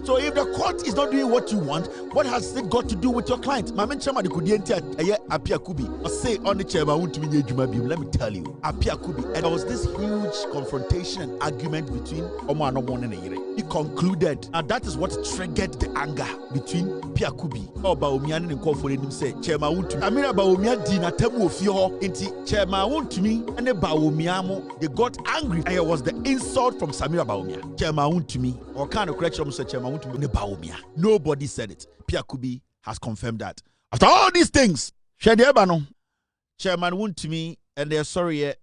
So if the court is not doing what you want, what has it got to do with your client? My chairman could Appiah Kubi say on the chairman let me tell you, Appiah Kubi, and there was this huge confrontation and argument between Omo and Omo and Eyere. He concluded, and that is what triggered the anger between Appiah Kubi or Bawumia and call for him say Chairman Wontumi. Samira Bawumia dina temu ofio inti Chairman Wontumi and the Bawumia mo, they got angry, and it was the insult from Samira Bawumia. Chairman Wontumi or kind of correction said Chairman Wontumi and the Bawumia. Nobody said it. Appiah Kubi has confirmed that. After all these things, Chairman Wontumi and they're sorry.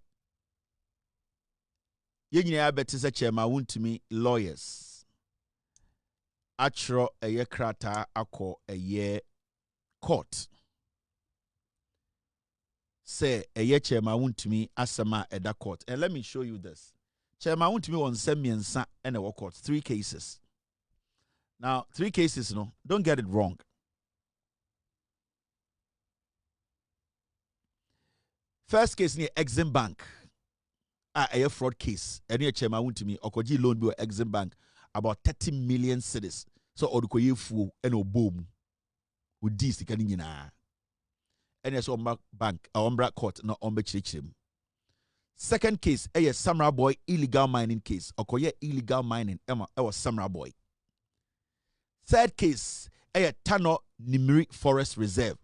Yenye abeti se Chairman Wontumi lawyers. Atro eye krata ako eye court. Say eye Chairman Wontumi asema eda court. And let me show you this. Chairman Wontumi won semiensa and a court. 3 cases. Now, 3 cases, no, don't get it wrong. First case near Exim Bank. A fraud case. Any Chairman Wontumi okoji loan bill Exim Bank about 30 million cedis. So odukoye fu eno boom. Udi sikani nyina. Any so bank ombra court no ombe chirichirim. Second case, a Samira boy illegal mining case. Okoye illegal mining was Samira boy. Third case, a Tano Nimiri Forest Reserve.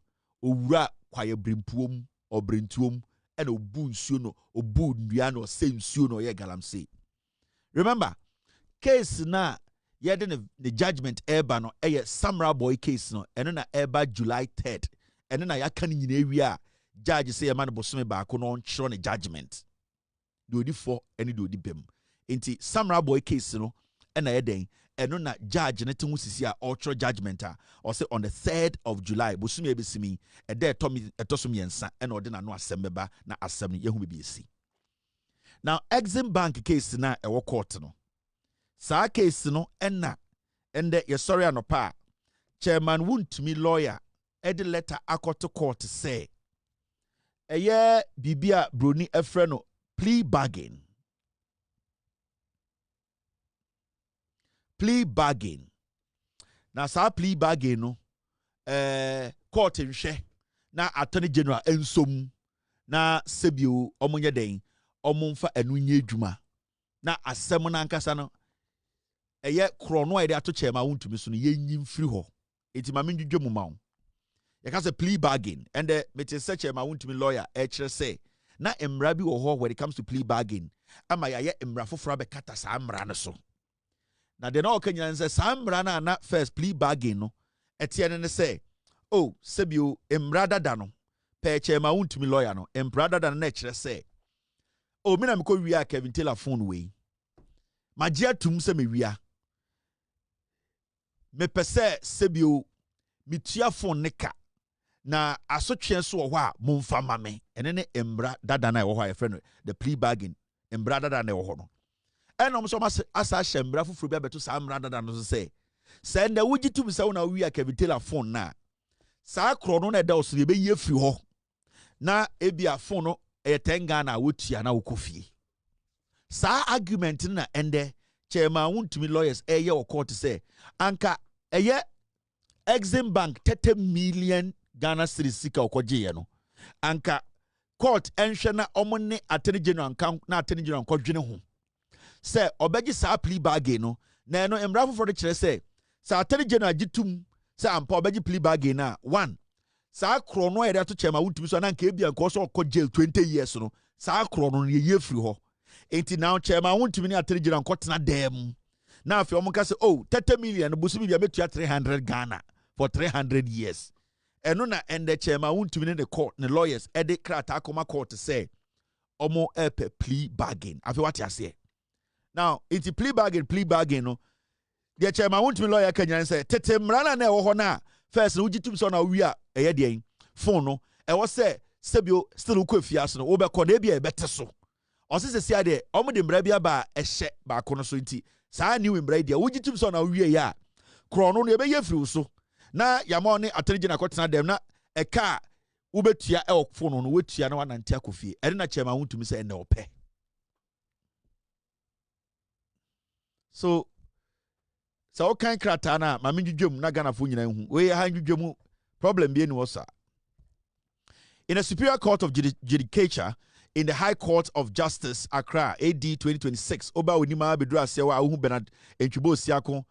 Ura kwaye brimpuom or brintuom and obu nsuno obu nduano same nsuno ye galamse. Remember, case na yede the judgment eba no a Samira boy case no and na eba July 3rd. And na yaka ni nyina ewia judge say man bosome ba ko no nchro ne judgment. Do di for any do di bem. Inti Samira boy case no and na yeden eno na judge ne tehu sisi a ultra judgment or say on the 3rd of July bosumi ebisimi e dey etosom yensa and ode na no asembeba na asem ne yehu bebiesi. Now Exim Bank case na e wo court no sa case no enna ende ye sorry anopa Chairman Wontumi lawyer ed letter akoto court say eye bibia broni efre no plea bargain. Plea bargain. Now, sa plea bargain no court nhwe na attorney general ensom na sebio omonye den omonfa enunye adwuma na asem na nkasa no eye krono ede ato Chairman Wontumi so no yenyim firi ho enti ma menjudwe mu ma wo yeka plea bargain and the Mr. Chairman Wontumi lawyer kire say na emra bi wo ho when it comes to plea bargain ama ya emra foforo be kata sa amra ne so. Now, the no Kenyan says, Samira na first plea bargain no. Etienne say, oh, Sebio, embrada dano. Per Chairman Wontumi lawyer no. Embrada dano nature say, oh, mina mko wia Kevin Taylor phone way. Majia tum se me wia. Me pese Sebio, mitia phone neka. Na asotwe so wo a momfa mame. Ene ne embra dada na wo ho a friend the plea bargain. Embra dada na wo ho no. And I'm so much as I shambra for free to some rather than to say. Send the widget to say, now we are Kevin Taylor phone now. Sa chrono na dos be ye free ho. Na ebia phone a 10 Ghana wuti na ukofi. Sa argument na ende Chairman Wontumi lawyers ye or court to say. Anka ye Exim Bank 30 million Ghana cedis sika okoje no. Anka court enhwe na omone attorney general account na attorney general kodwene ho. Say obeji sa plea bargain no na no emra for the kire say sa attorney general gitum say ampa obeji plea bargain na 1 sa kro no ere to Chairman Wontumi so na nka ebia nko so ko jail 20 years no sa kro no ye free ho enti now Chairman Wontumi ni attorney general ko tena dem na afi omo ka say oh 30 million busumi bia metua 300 Ghana for 300 years eno na ende Chairman Wontumi ni the court the lawyers ede krata akoma court say omo epe plea bargain afi what you say. Now, it's a plea bargain, no. The Chairman Wontumi lawyer can say, Tete Mrana ne wo na first no gitum so na wi a eye de phone no e wo say Sebio still ko fiase no wo be ko na bia e bete so. O se se ade o mo de mra bia ba e hye ba ko no so nti saa new mra dia wo gitum so na wi ya krono no e be ye firi so na yama ne attergy na kotena dem na e ka wo betua e wo phone no wetua na wanante akofie e na Chairman Wontumi say na ope. So, So o kan krata na ma menjudwem na Ghana fo nyina hu. We ha njudwem problem bi eni wo sa. In the Superior Court of Judicature in the High Court of Justice, Accra, AD 2026, Oba Onima Bedra Sewa Ahu Bernard Enchubo Siakon,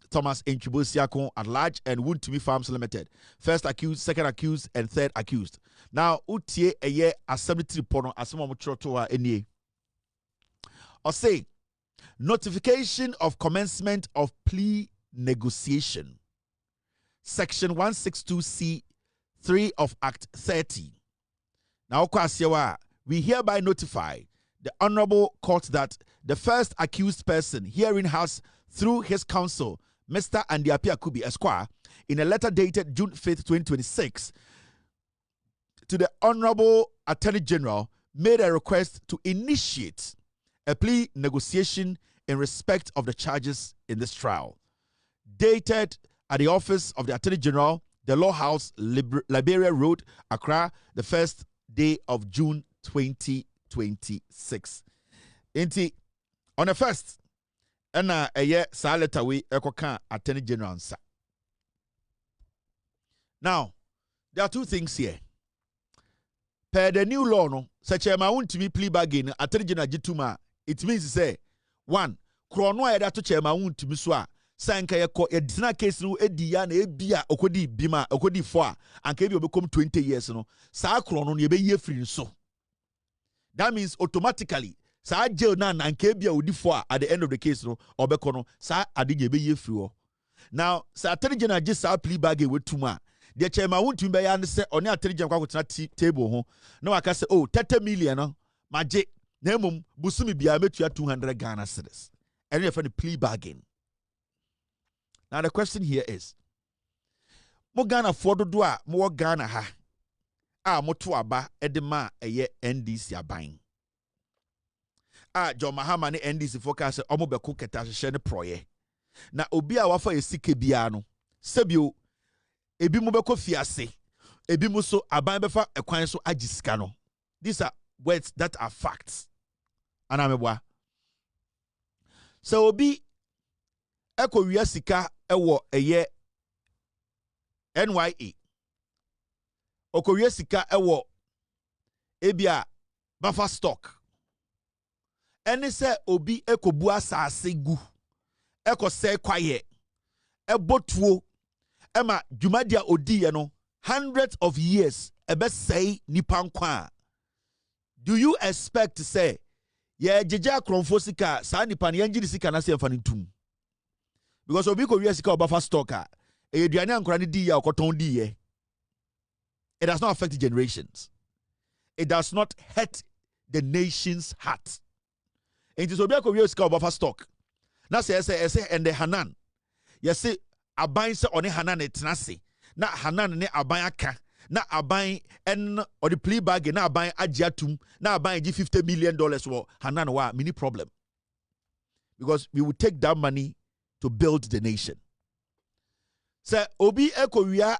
Thomas Enchubo Siakon at large, and Wontumi Farms Limited. First accused, second accused, and third accused. Now, Utie a year assembly report on Asama Mutrotoa Enie. Or say, notification of commencement of plea negotiation. Section 162C 3 of Act 30. Now, we hereby notify the Honorable Court that the first accused person herein has, through his counsel, Mr. Appiah Kubi Esquire, in a letter dated June 5th, 2026, to the Honorable Attorney General, made a request to initiate a plea negotiation in respect of the charges in this trial. Dated at the office of the Attorney General, the Law House, Liberia Road, Accra, the first day of June 2026. Inti, on the first, and a year saleta we ekoka Attorney General sa. Now, there are two things here. Per the new law, no, such a Wontumi plea bargain, Attorney General Jituma, it means to say, one, Krono ya to chema Wontumi swa. Sanka yako edina case no ediya na ebia okodi bima okodi fo a anka ebi obekom 20 years no saa kro no ebe ye free so. That means automatically saa jail na anka ebia odi fo a at the end of the case no obeko no saa ade ebe ye free o. Now saa Attorney General just saa plea bargain wetuma de chema Wontumi be ya ne se oni Attorney General kwakotena table ho na waka se oh 30 million no maje na emum busumi bia metua 200 Ghana cedis. And you find a plea bargain. Now the question here is, mo Ghana for do a mo Ghana ha mo to aba edema eye NDC aban. John Mahama ne NDC focus omo be ko keta hye ne proye. Na obi a wafa esike bia no sebio ebi mo be ko fiase ebi mo so aban befa ekwan so agisika no. These are words that are facts. Anamebwa. So obi eko wia sika ewo eye NYA okowie sika ewo ebia buffer stock ene se obi ekobu asase gu eko se kwaye ebotuo ema dwumadia odiye no hundreds of years ebe sei nipa nkwa. Do you expect to say ye jeja kronfo sika sa nipa ne yangiri sika na se mfa ntum? Because obi ko wiase ka buffer stock eduane ankora ne di ya okoton di ye. It does not affect the generations. It does not hurt the nation's heart. It is obi ko wiase ka buffer stock. Na say and the Hanan. Yes say aban se one Hanan etnase. Na Hanan ne aban aka. Na aban en or the plea bag na aban agiatum. Na aban gi $50 million for Hanan wa mini problem. Because we will take that money to build the nation. Se obi ekowia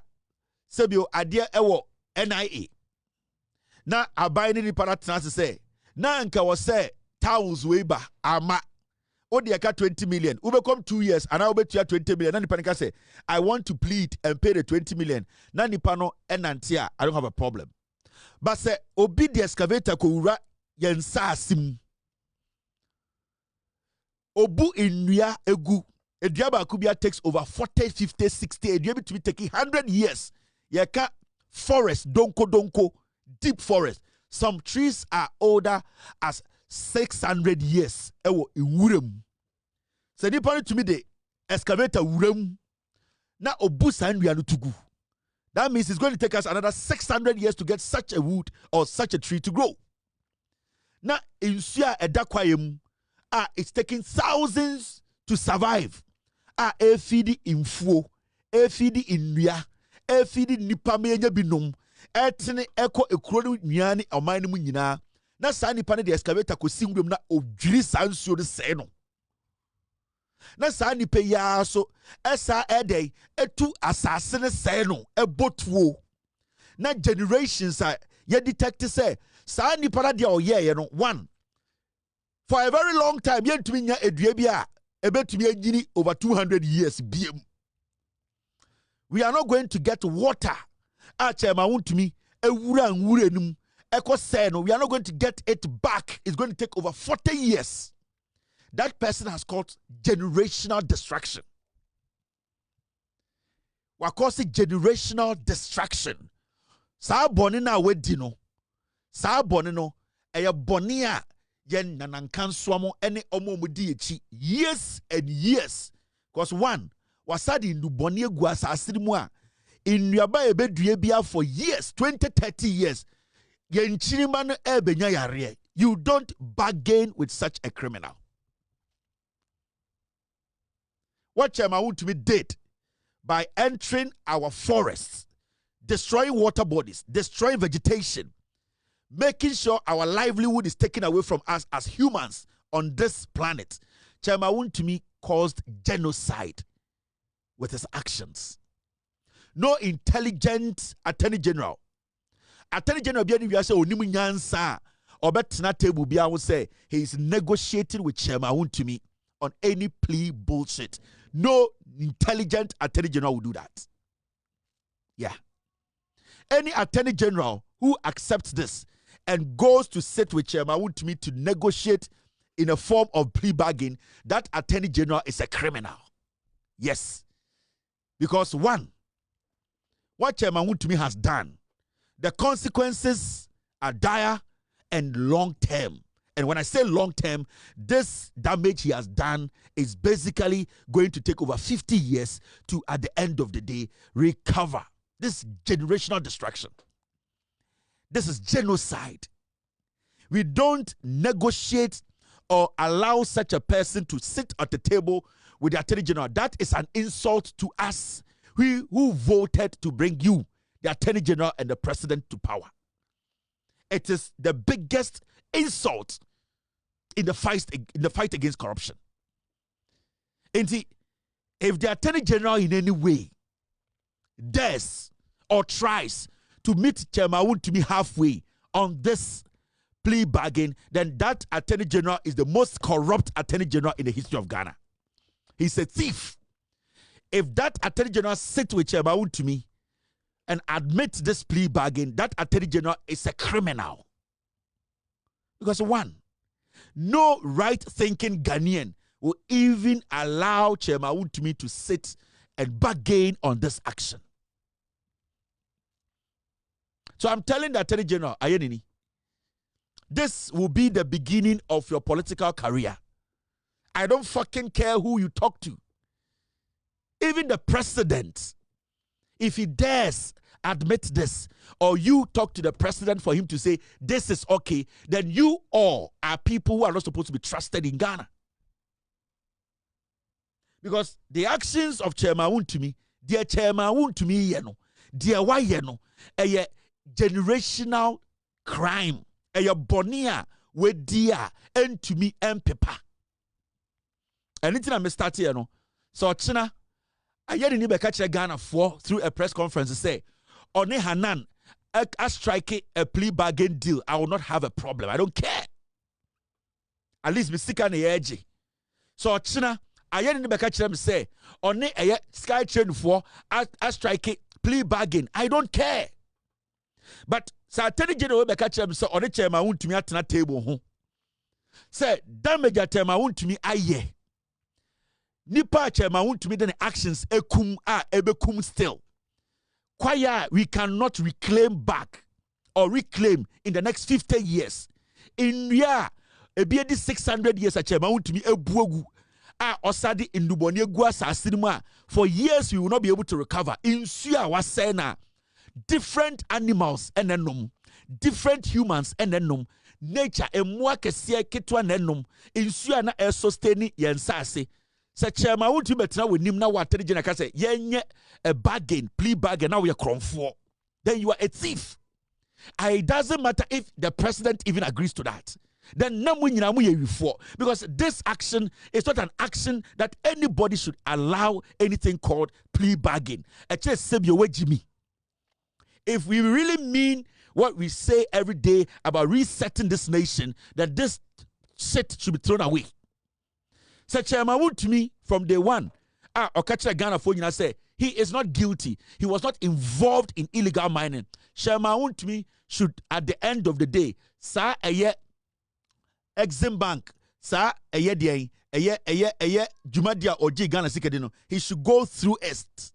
sebio ade ewo NIA. Na aban ni para trans say na nka wo say towns weba ama odi aka 20 million. Ube come 2 years and I will bet you 20 million. Na nipa nka say I want to plead and pay the 20 million. Na nipa no enantia I don't have a problem. But say obi the excavator ko wura yensa asim. Obu inua egu Ediaba Kubia takes over 40, 50, 60. Ediabi to be taking 100 years. Yeka forest, donko, deep forest. Some trees are older as 600 years. Ewo iwurem. So ni to me the excavator wurem. Na obu sandria no tugu. That means it's going to take us another 600 years to get such a wood or such a tree to grow. Na insia edakwayem. It's taking thousands to survive. Efidi infuo, efidi inua, efidi nipa menye binom, etene eko ekuro nuane oman no nyina. Na saa nipa ne de excavator ko singwem na odwiri sansuo de se no. Na saa nipa ya so esa edey etu asase ne se no ebotuo. Na generations ye detect say saa nipa na de oyeye no one. For a very long time yentumi nya edua bi a to be over 200 years. We are not going to get water. Chairman Wontumi, we are not going to get it back. It's going to take over 40 years. That person has caused generational destruction. We call it generational destruction. Sa boni na wedi no. Sa boni no. Eya boni a yen nanankan swamo ene omo mudi echi years and years. Because one, wasadi ndu boni egu asasiri mu a inuaba ebedue bia for years, 20, 30 years. Yen chirima no ebenya yare. You don't bargain with such a criminal. What Chairman Wontumi did by entering our forests, destroying water bodies, destroying vegetation, making sure our livelihood is taken away from us as humans on this planet. Chairman Wontumi caused genocide with his actions. No intelligent Attorney General. Attorney General we say onimu nyansa obetena table bia will say he is negotiating with Chairman Wontumi on any plea bullshit. No intelligent Attorney General will do that. Yeah. Any Attorney General who accepts this and goes to sit with Chairman Wontumi to negotiate in a form of plea bargain, that Attorney General is a criminal. Yes. Because one, what Chairman Wontumi has done, the consequences are dire and long-term. And when I say long-term, this damage he has done is basically going to take over 50 years to, at the end of the day, recover. This generational destruction. This is genocide. We don't negotiate or allow such a person to sit at the table with the Attorney General. That is an insult to us, who voted to bring you, the Attorney General and the President, to power. It is the biggest insult in the fight against corruption. And see, if the Attorney General in any way dares or tries to meet Chairman Wontumi halfway on this plea bargain, then that Attorney General is the most corrupt Attorney General in the history of Ghana. He's a thief. If that Attorney General sits with Chairman Wontumi and admits this plea bargain, that Attorney General is a criminal. Because one, no right-thinking Ghanaian will even allow Chairman Wontumi to sit and bargain on this action. So I'm telling the Attorney General, Ayenini, this will be the beginning of your political career. I don't fucking care who you talk to. Even the president, if he dares admit this, or you talk to the president for him to say this is okay, then you all are people who are not supposed to be trusted in Ghana. Because the actions of Chairman Wontumi, dear Chairman Wontumi yeno, dear why yeno, a generational crime, a bonia we dear and to me and pepper. Anything I'm starting yeno, so China. I heard ni catch Ghana for through a press conference to say, One Hanan, I strike a plea bargain deal, I will not have a problem. I don't care. At least me sick on the edge. So China, I heard ni catch them say, One a sky train for I strike a plea bargain. I don't care. But so Attorney General we catch them say, One Chairman Wontumi at na table ho. Say damage at Chairman Wontumi aye. Nipa Chairman Wontumi den actions ekum ebekum still. Kwaya we cannot reclaim back or reclaim in the next 50 years. In ya ebi 600 years Chairman Wontumi ebuogu osadi induboni egu asasiri mu for years we will not be able to recover. Insua wasena different animals enenum, different humans enenum, nature emwa kese ketwa nenum, insua na e sustain yensase. Say Chairman Wontumi betina we nim na wa Attorney General say yenye a bargain, plea bargain now we are cromfo. Then you are a thief. It doesn't matter if the president even agrees to that. Then namu nyina mu ye before, because this action is not an action that anybody should allow anything called plea bargain. If we really mean what we say every day about resetting this nation, then this shit should be thrown away. Say Chairman Wontumi from day one. Okacha Ghana for you say he is not guilty. He was not involved in illegal mining. Chairman Wontumi should, at the end of the day, sa eye Exim Bank, sa eye dieng, eye Jumadia or G Ghana Sikadino. He should go through it.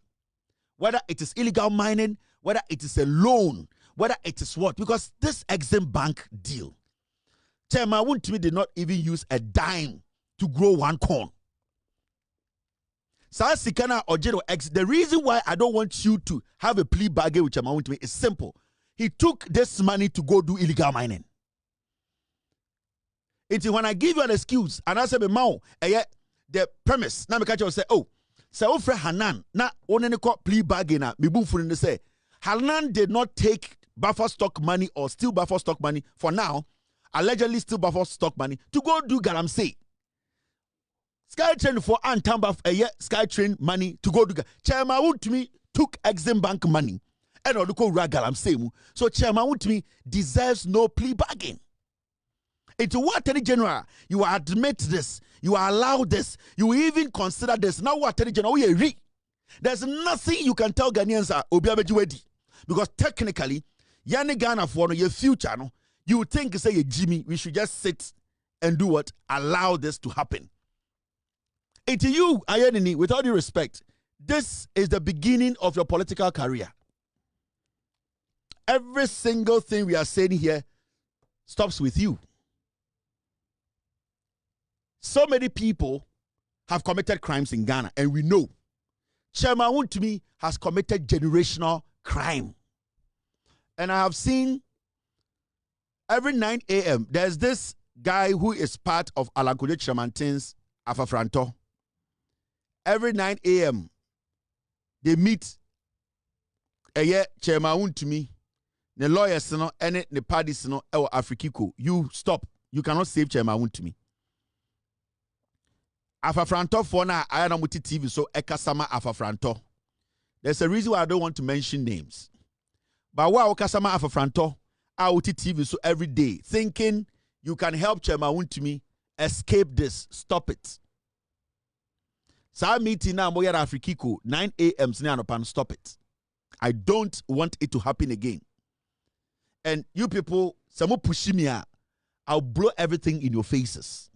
Whether it is illegal mining, whether it is a loan, whether it is what. Because this Exim Bank deal, Chairman Wontumi did not even use a dime to grow one corn. The reason why I don't want you to have a plea bargain with Chairman Wontumi is simple. He took this money to go do illegal mining. It's when I give you an excuse and I say, the premise, now I say, oh, so Ofre Hanan, na only plea bargain, me say, Hanan did not take buffer stock money or steal buffer stock money for now, allegedly steal buffer stock money to go do galamsey. Skytrain for Antamba Skytrain money to go to Chairman Wontumi took Exim Bank money and Oduko Ragalam Semu. So Chairman Wontumi deserves no plea bargain. Into what Attorney General, you admit this, you allow this, you even consider this. Now what Attorney General, there's nothing you can tell Ghanaians Obiabejiwedi. Because technically, Yani Ghana for your future, no, you think say Jimmy, we should just sit and do what? Allow this to happen. And to you, Ayenini, with all due respect, this is the beginning of your political career. Every single thing we are saying here stops with you. So many people have committed crimes in Ghana, and we know Chairman Wontumi has committed generational crime. And I have seen every 9 a.m. there's this guy who is part of Alankojo Chairman's Afafranto. Every 9 a.m. they meet Chairman Wontumi, the lawyers and the parties Afrikiko. You stop. You cannot save Chairman Wontumi. Afafranto for now, I am with TV, so Ekasama Afafranto. There's a reason why I don't want to mention names. But why Ekasama Afafranto, I with TV, so every day, thinking you can help Chairman Wontumi escape this. Stop it. So meeting now, Moya Afrikiko, 9 a.m. Stop it. I don't want it to happen again. And you people, some push me, I'll blow everything in your faces.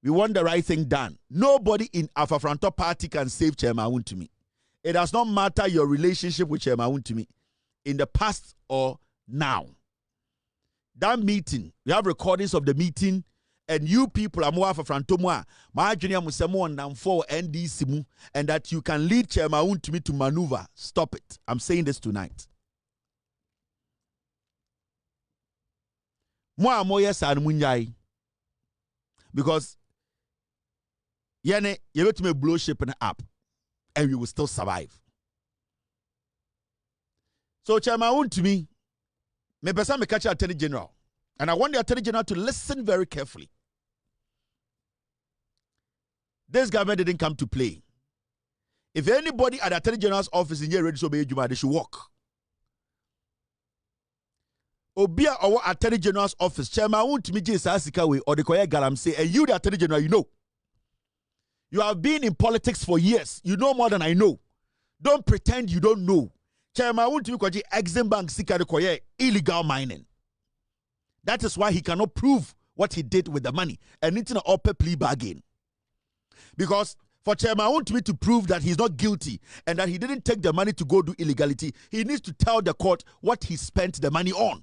We want the right thing done. Nobody in Afafranto party can save Chairman Wontumi. It does not matter your relationship with Chairman Wontumi in the past or now. That meeting, we have recordings of the meeting, and you people are more Afafranto moi, my junior musemo and for NDC, and that you can lead Chairman Wontumi to maneuver. Stop it. I'm saying this tonight. Moi yes and munyai. Because Yene, you let me blow ship and up, and we will still survive. So, Chairman Wontumi, me person me catch Attorney General, and I want the Attorney General to listen very carefully. This government didn't come to play. If anybody at the Attorney General's office in here ready to obey Juma, they should walk. Obia or Attorney General's office, Chairman Wontumi J. Sasikawe or the Koya Galamsey, and you, the Attorney General, you know. You have been in politics for years. You know more than I know. Don't pretend you don't know. Chairman Wontumi kwaji Exim Bank Sikari Koye illegal mining. That is why he cannot prove what he did with the money. And it's an upper plea bargain. Because for Chairman Wontumi to prove that he's not guilty and that he didn't take the money to go do illegality, he needs to tell the court what he spent the money on.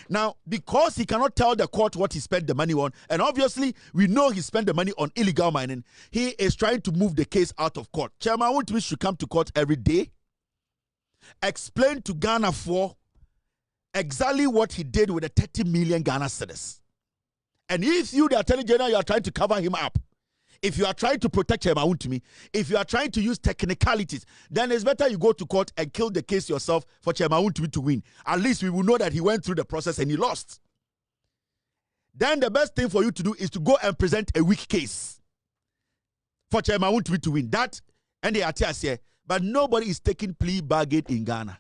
Now, because he cannot tell the court what he spent the money on, and obviously we know he spent the money on illegal mining, he is trying to move the case out of court. Chairman Wontumi should come to court every day, explain to Ghana for exactly what he did with the 30 million Ghana cedis. And if you, the Attorney General, you are trying to cover him up, if you are trying to protect Chairman Wontumi, if you are trying to use technicalities, then it's better you go to court and kill the case yourself for Chairman Wontumi to win. At least we will know that he went through the process and he lost. Then the best thing for you to do is to go and present a weak case for Chairman Wontumi to win. That, and they are here, but nobody is taking plea bargain in Ghana.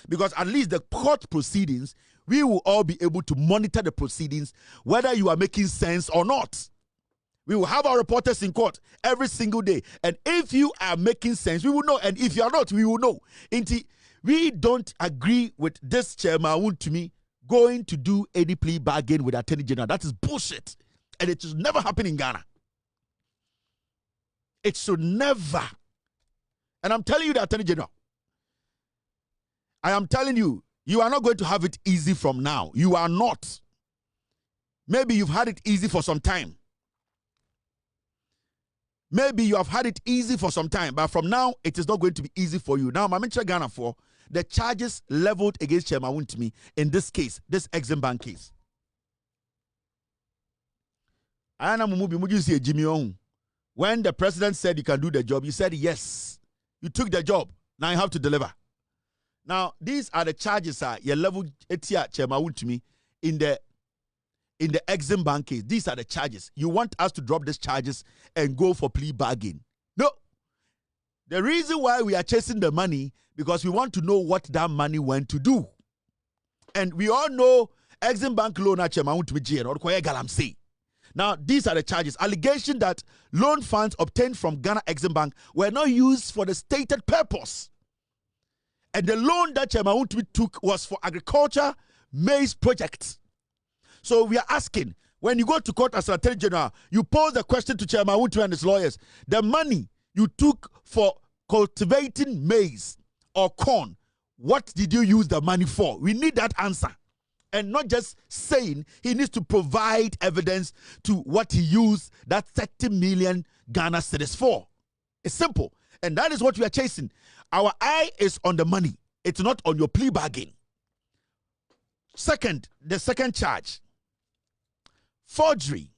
Because at least the court proceedings, we will all be able to monitor the proceedings, whether you are making sense or not. We will have our reporters in court every single day. And if you are making sense, we will know. And if you are not, we will know. We don't agree with this Chairman Wontumi going to do any plea bargain with Attorney General. That is bullshit. And it should never happen in Ghana. It should never. And I'm telling you, the Attorney General, I am telling you, you are not going to have it easy from now. You are not. Maybe you've had it easy for some time. Maybe you have had it easy for some time, but from now, it is not going to be easy for you. Now, I'm mentioning Ghana for the charges leveled against Chairman Wontumi in this case, this Exim Bank case. When the president said you can do the job, you said yes. You took the job. Now you have to deliver. Now, these are the charges you leveled Chairman Wontumi in the Exim Bank case. These are the charges. You want us to drop these charges and go for plea bargain. No. The reason why we are chasing the money, because we want to know what that money went to do. And we all know Exim Bank loan at Chairman Wontumi or Galamsey. Now, these are the charges. Allegation that loan funds obtained from Ghana Exim Bank were not used for the stated purpose. And the loan that Chairman Wontumi took was for agriculture maize projects. So we are asking, when you go to court as an Attorney General, you pose the question to Chairman Wontumi and his lawyers. The money you took for cultivating maize or corn, what did you use the money for? We need that answer. And not just saying, he needs to provide evidence to what he used that 30 million Ghana cedis for. It's simple. And that is what we are chasing. Our eye is on the money. It's not on your plea bargain. Second, the second charge. Forgery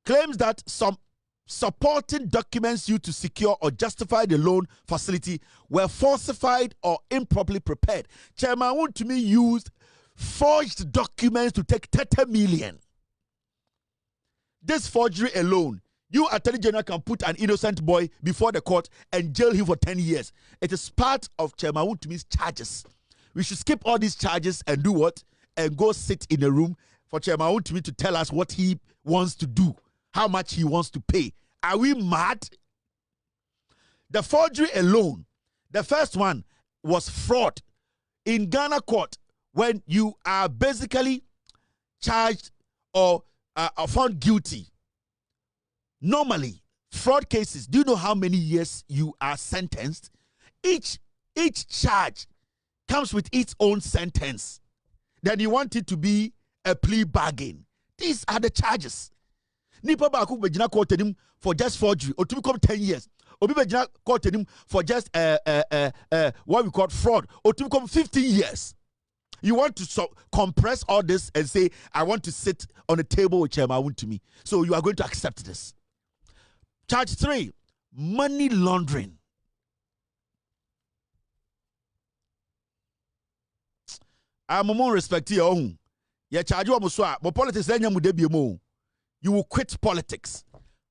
claims that some supporting documents used to secure or justify the loan facility were falsified or improperly prepared. Chairman Wontumi used forged documents to take 30 million. This forgery alone, you Attorney General can put an innocent boy before the court and jail him for 10 years. It is part of Chairman Wontumi's charges. We should skip all these charges and do what? And go sit in a room for Chairman Wontumi to tell us what he wants to do, how much he wants to pay. Are we mad? The forgery alone, the first one was fraud. In Ghana court, when you are basically charged or found guilty, normally, fraud cases, do you know how many years you are sentenced? Each charge comes with its own sentence. Then you want it to be a plea bargain. These are the charges. Nipa baku bejina court him for just forgery. Or to become 10 years. Obi bejina court him for just what we call fraud. Or to become 15 years. You want to compress all this and say, I want to sit on a table with Chairman Wontumi. So you are going to accept this. Charge 3, money laundering. I'm more respect your own. You charge you but politics you will quit politics.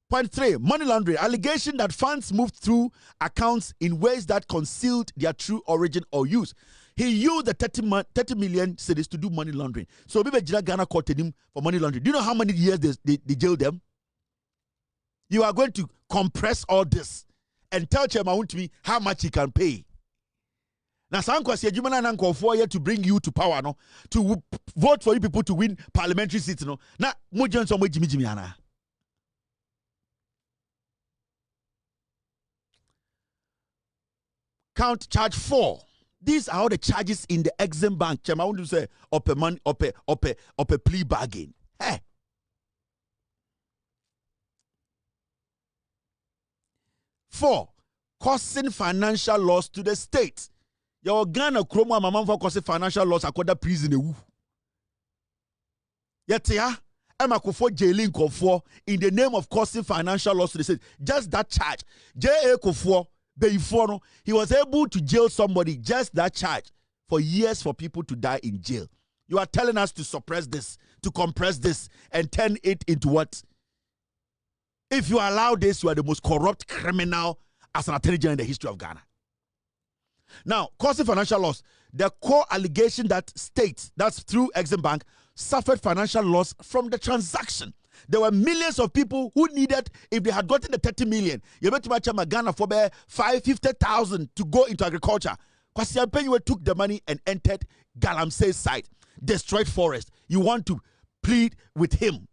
Point 3, money laundering. Allegation that funds moved through accounts in ways that concealed their true origin or use. He used the 30 million cedis to do money laundering. So maybe Ghana caught him for money laundering. Do you know how many years they jailed them? You are going to compress all this and tell Chairman Wontumi how much he can pay. Now, some question you man and for here to bring you to power, no, to vote for you people to win parliamentary seats, no. Now, Mojan some way Jimmy Anna. Count charge 4. These are all the charges in the Exim Bank. Chairman Wontumi say up a plea bargain. Hey. Four, causing financial loss to the state. Your Ghana Chroma Mamma for causing financial loss according to prison. Yet, yeah, Emma Kofo jailing Kofo in the name of causing financial loss to the state. Just that charge. J.A. Kofo, he was able to jail somebody, just that charge, for years for people to die in jail. You are telling us to suppress this, to compress this, and turn it into what? If you allow this, you are the most corrupt criminal as an attorney general in the history of Ghana. Now, causing financial loss. The core allegation that states, that's through Exim Bank, suffered financial loss from the transaction. There were millions of people who needed, if they had gotten the 30 million, you bet much Ghana for 550,000 to go into agriculture. Kwasi Appiah took the money and entered Galamsey's site, destroyed forest. You want to plead with him?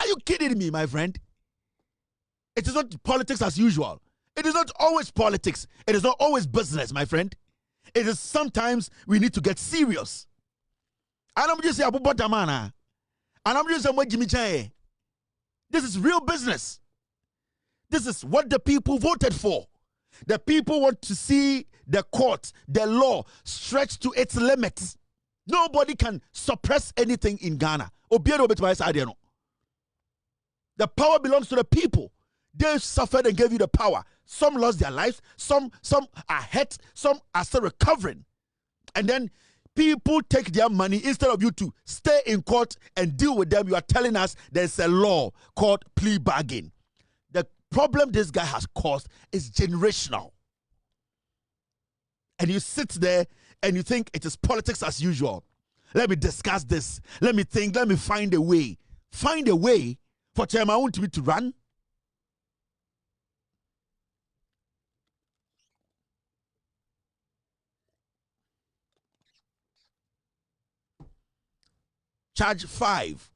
Are you kidding me, my friend? It is not politics as usual. It is not always politics. It is not always business, my friend. It is sometimes we need to get serious. And I'm just saying, and I'm just saying, this is real business. This is what the people voted for. The people want to see the court, the law, stretched to its limits. Nobody can suppress anything in Ghana. The power belongs to the people. They suffered and gave you the power. Some lost their lives. Some are hurt. Some are still recovering. And then people take their money instead of you to stay in court and deal with them. You are telling us there's a law called plea bargain. The problem this guy has caused is generational. And you sit there and you think it is politics as usual. Let me discuss this. Let me think. Let me find a way. Find a way for Chairman Wontumi to run. Charge 5.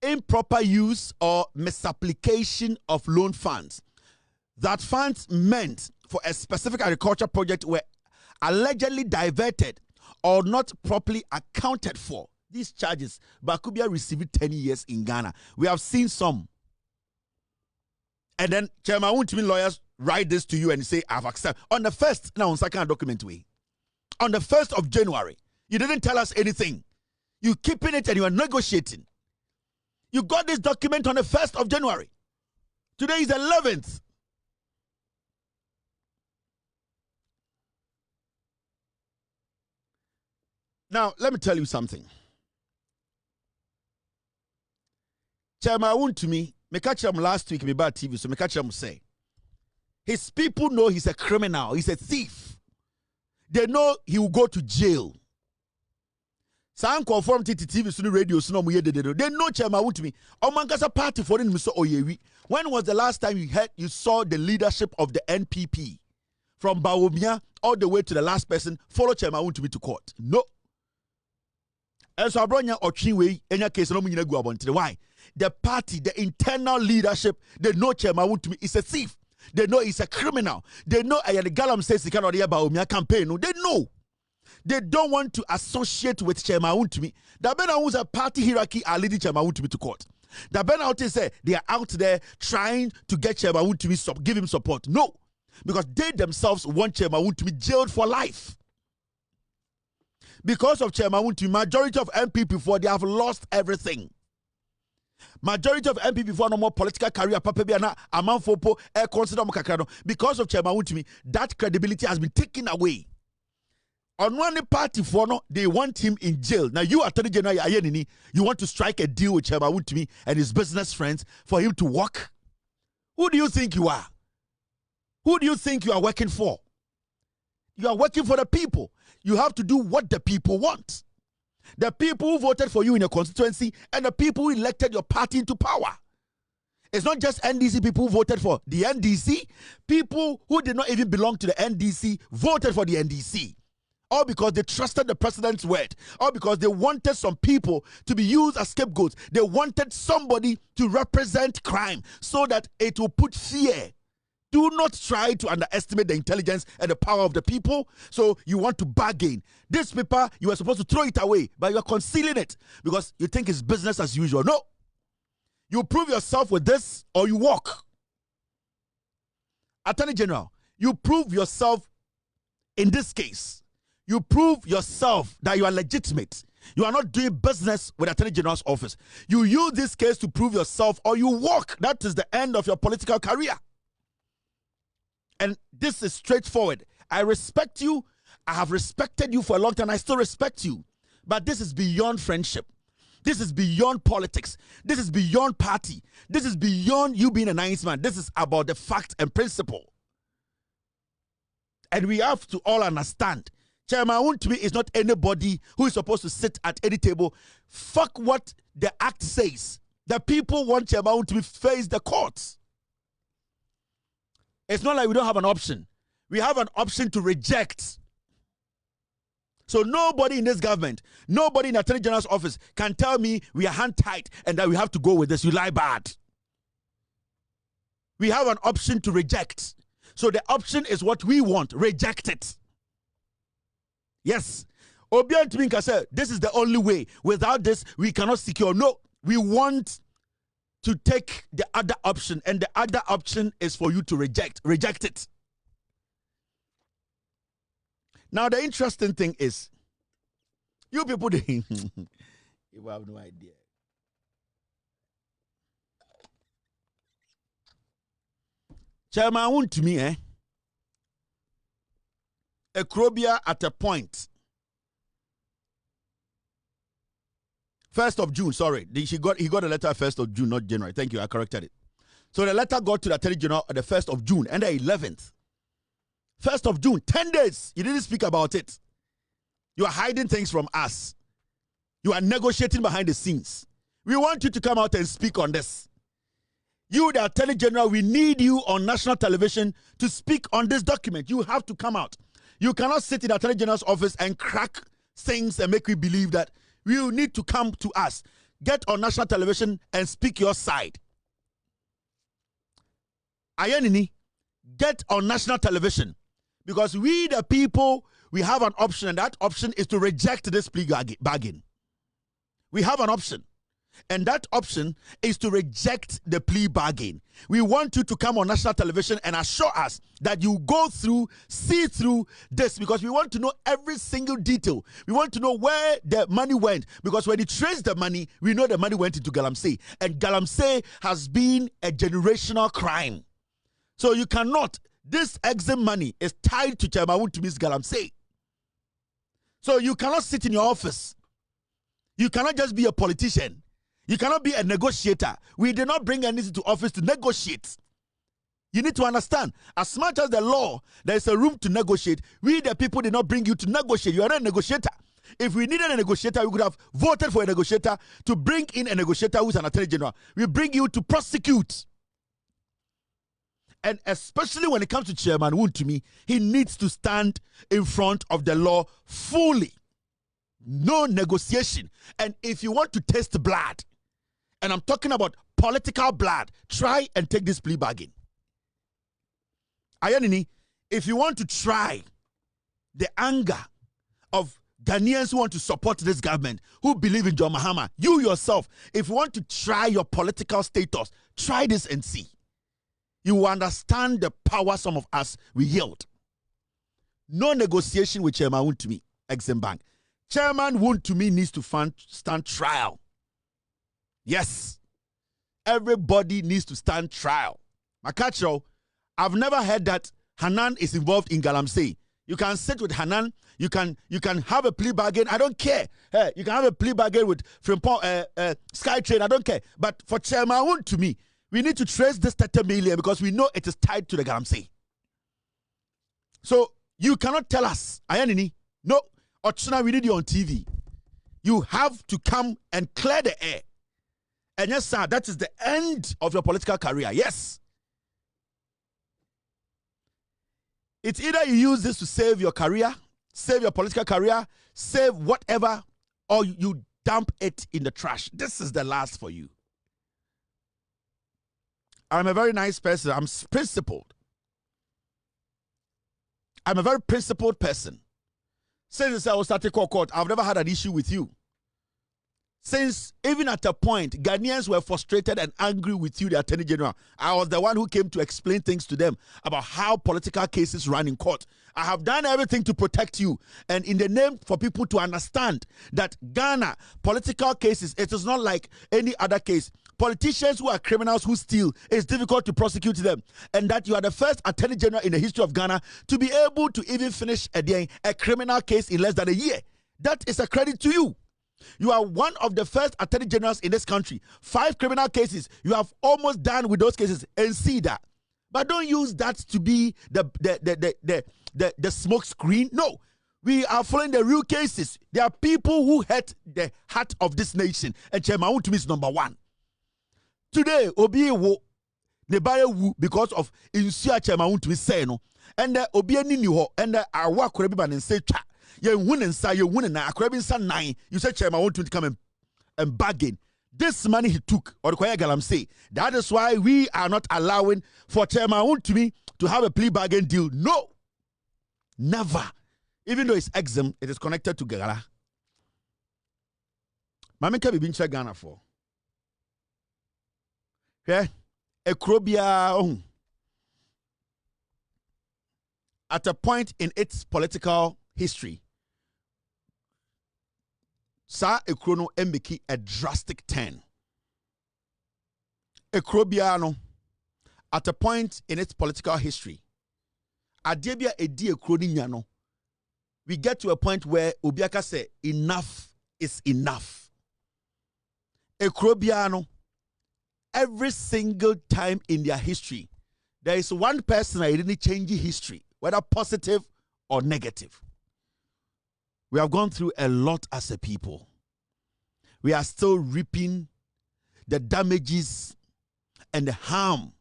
Improper use or misapplication of loan funds. That funds meant for a specific agriculture project were allegedly diverted or not properly accounted for. These charges, Bawumia received 10 years in Ghana. We have seen some. And then Chairman Wontumi lawyers write this to you and say, I've accepted. On the 1st, now on second document way. On the 1st of January, you didn't tell us anything. You keeping it and you are negotiating. You got this document on the 1st of January. Today is the 11th. Now, let me tell you something. Chairman Wontumi, me catch him last week, me bad TV, so me catch him say, his people know he's a criminal, he's a thief. They know he will go to jail. Some conform to TV, so radio, so no, they know Chairman Wontumi. Omankasa party for him, Mr. Oyewi. When was the last time you saw the leadership of the NPP from Bawumia all the way to the last person follow Chairman Wontumi to court? No. And so Abronya or Chinwe, any case, no meaning go about why? The party, the internal leadership, they know Chairman Wontumi is a thief. They know he's a criminal. They know the Galam says he cannot hear Bawumia campaign. No, they know. They don't want to associate with Chairman Wontumi. The Ben who's a party hierarchy are leading Chairman Wontumi to court. The Ben out say they are out there trying to get Chairman Wontumi give him support. No, because they themselves want Chairman Wontumi jailed for life. Because of Chairman Wontumi, majority of MPP for they have lost everything. Majority of MPP for no more political career. Because of Chairman Wontumi, that credibility has been taken away. On one party for no, they want him in jail. Now you Attorney General Ayenini, you want to strike a deal with Chairman Wontumi and his business friends for him to work? Who do you think you are? Who do you think you are working for? You are working for the people. You have to do what the people want. The people who voted for you in your constituency and the people who elected your party into power. It's not just NDC people who voted for the NDC. People who did not even belong to the NDC voted for the NDC. All because they trusted the president's word. All because they wanted some people to be used as scapegoats. They wanted somebody to represent crime so that it will put fear. Do not try to underestimate the intelligence and the power of the people. So you want to bargain. This paper, you are supposed to throw it away, but you are concealing it because you think it's business as usual. No. You prove yourself with this or you walk. Attorney General, you prove yourself in this case. You prove yourself that you are legitimate. You are not doing business with Attorney General's office. You use this case to prove yourself or you walk. That is the end of your political career. And this is straightforward. I respect you. I have respected you for a long time. I still respect you. But this is beyond friendship. This is beyond politics. This is beyond party. This is beyond you being a nice man. This is about the fact and principle. And we have to all understand Chairman Wontumi is not anybody who is supposed to sit at any table. Fuck what the act says. The people want Chairman Wontumi face the courts. It's not like we don't have an option. We have an option to reject. So nobody in this government, nobody in the Attorney General's office can tell me we are hand tight and that we have to go with this. You lie bad. We have an option to reject. So the option is what we want. Reject it. Yes. Obian Tuminka said, this is the only way. Without this, we cannot secure. No, we want to take the other option, and the other option is for you to reject. Reject it. Now, the interesting thing is, you people, you have no idea. Chairman Wontumi, Ekrobia at a point. 1st of June, sorry. He got a letter 1st of June, not January. Thank you, I corrected it. So the letter got to the Attorney General on the 1st of June and the 11th. 1st of June, 10 days. You didn't speak about it. You are hiding things from us. You are negotiating behind the scenes. We want you to come out and speak on this. You, the Attorney General, we need you on national television to speak on this document. You have to come out. You cannot sit in the Attorney General's office and crack things and make we believe that you need to come to us. Get on national television and speak your side. Ayanini, get on national television. Because we, the people, we have an option, and that option is to reject this plea bargain. We have an option. And that option is to reject the plea bargain. We want you to come on national television and assure us that you go through, see through this, because we want to know every single detail. We want to know where the money went, because when you trace the money, we know the money went into Galamsey. And Galamsey has been a generational crime. So you cannot, this exit money is tied to Chairman Wontumi's Galamsey. So you cannot sit in your office. You cannot just be a politician. You cannot be a negotiator. We did not bring anything to office to negotiate. You need to understand, as much as the law, there is a room to negotiate. We, the people, did not bring you to negotiate. You are not a negotiator. If we needed a negotiator, we could have voted for a negotiator to bring in a negotiator who is an Attorney General. We bring you to prosecute. And especially when it comes to Chairman Wontumi, he needs to stand in front of the law fully. No negotiation. And if you want to taste blood, and I'm talking about political blood, try and take this plea bargain. Ayanini, if you want to try the anger of Ghanaians who want to support this government, who believe in John Mahama, you yourself, if you want to try your political status, try this and see. You will understand the power some of us we yield. No negotiation with Chairman Wontumi, Exim Bank. Chairman Wontumi needs to stand trial. Yes. Everybody needs to stand trial. Makacho, I've never heard that Hanan is involved in Galamsey. You can sit with Hanan. You can have a plea bargain. I don't care. Hey, you can have a plea bargain with Skytrain. I don't care. But for Chairman Wontumi, we need to trace this 30 million because we know it is tied to the Galamsey. So you cannot tell us, Ayanini, no, Ochuna, we need you on TV. You have to come and clear the air. And yes, sir, that is the end of your political career. Yes. It's either you use this to save your career, save your political career, save whatever, or you dump it in the trash. This is the last for you. I'm a very nice person. I'm principled. I'm a very principled person. Since I was starting court, I've never had an issue with you. Since even at a point, Ghanaians were frustrated and angry with you, the Attorney General. I was the one who came to explain things to them about how political cases run in court. I have done everything to protect you. And in the name for people to understand that Ghana, political cases, it is not like any other case. Politicians who are criminals who steal, it's difficult to prosecute them. And that you are the first Attorney General in the history of Ghana to be able to even finish a criminal case in less than a year. That is a credit to you. You are one of the first Attorney Generals in this country. 5 criminal cases. You have almost done with those cases and see that. But don't use that to be the smoke screen. No. We are following the real cases. There are people who hurt the heart of this nation, and Chairman Wontumi is number one. Today, Obi wo ne bare wu because of insua Chairman Wontumi say no, and Obi ani ni ho, and awa akora bi ba ne nsa twa. Ye hu ne nsa, ye hu ne na akora bi nsa nine. You say Chairman Wontumi to come and bargain. This money he took, or the Kwaya Galam say, that is why we are not allowing for Chairman Wontumi to have a plea bargain deal. No, never. Even though it's exempt, it is connected to Gagala. Mamika be bincha Ghana for. Okay? Ekrobia at a point in its political history, Sa Ekrono embeki a drastic turn. Ekrobiano, at a point in its political history, Adebia edi Ekroni nyano, we get to a point where Obiaka say enough is enough. Ekrobiano, every single time in their history, there is one person that didn't change history, whether positive or negative. We have gone through a lot as a people. We are still reaping the damages and the harm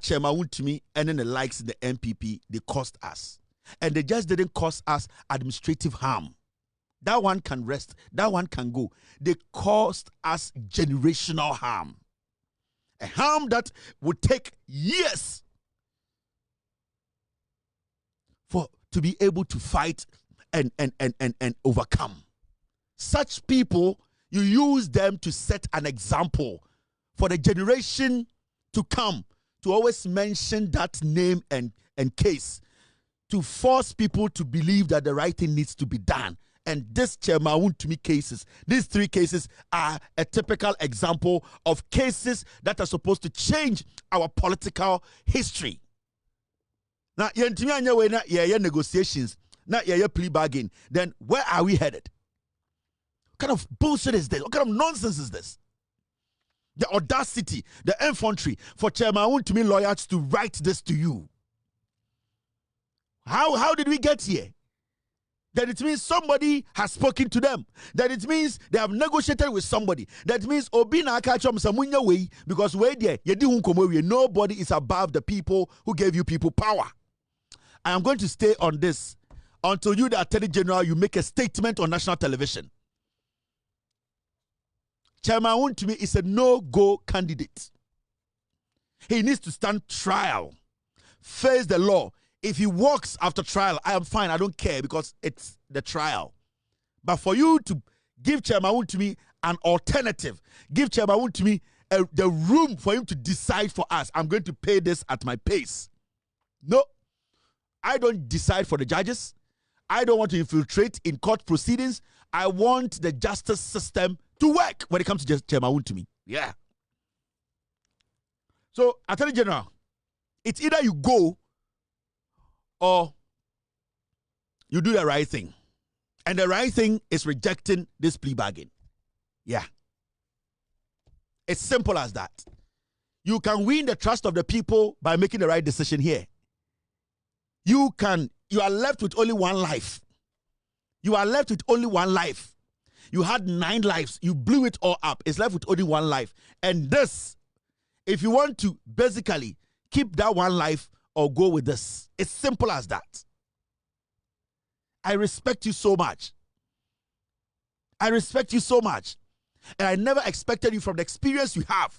Chairman Wontumi and then the likes in the MPP, they cost us. And they just didn't cost us administrative harm. That one can rest. That one can go. They cost us generational harm. A harm that would take years to be able to fight and overcome. Such people, you use them to set an example for the generation to come, to always mention that name and case, to force people to believe that the right thing needs to be done. And this Chairman Wontumi cases, these three cases are a typical example of cases that are supposed to change our political history. Now, negotiations, now plea bargain, then where are we headed? What kind of bullshit is this? What kind of nonsense is this? The audacity, the infantry for Chairman Wontumi lawyers to write this to you. How did we get here? That it means somebody has spoken to them. That it means they have negotiated with somebody. That means Obina Akachom Samunya way, because nobody is above the people who gave you people power. I am going to stay on this until you, the Attorney General, you make a statement on national television. Chairman Wontumi is a no-go candidate. He needs to stand trial, face the law. If he walks after trial, I am fine. I don't care because it's the trial. But for you to give Chairman Wontumi an alternative, give Chairman Wontumi the room for him to decide for us, I'm going to pay this at my pace. No, I don't decide for the judges. I don't want to infiltrate in court proceedings. I want the justice system to work when it comes to Chairman Wontumi. Yeah. So, Attorney General, it's either you go or you do the right thing. And the right thing is rejecting this plea bargain. Yeah. It's simple as that. You can win the trust of the people by making the right decision here. You are left with only one life. You are left with only one life. You had 9 lives. You blew it all up. It's left with only one life. And this, if you want to basically keep that one life or go with this, it's simple as that. I respect you so much. I respect you so much. And I never expected you from the experience you have.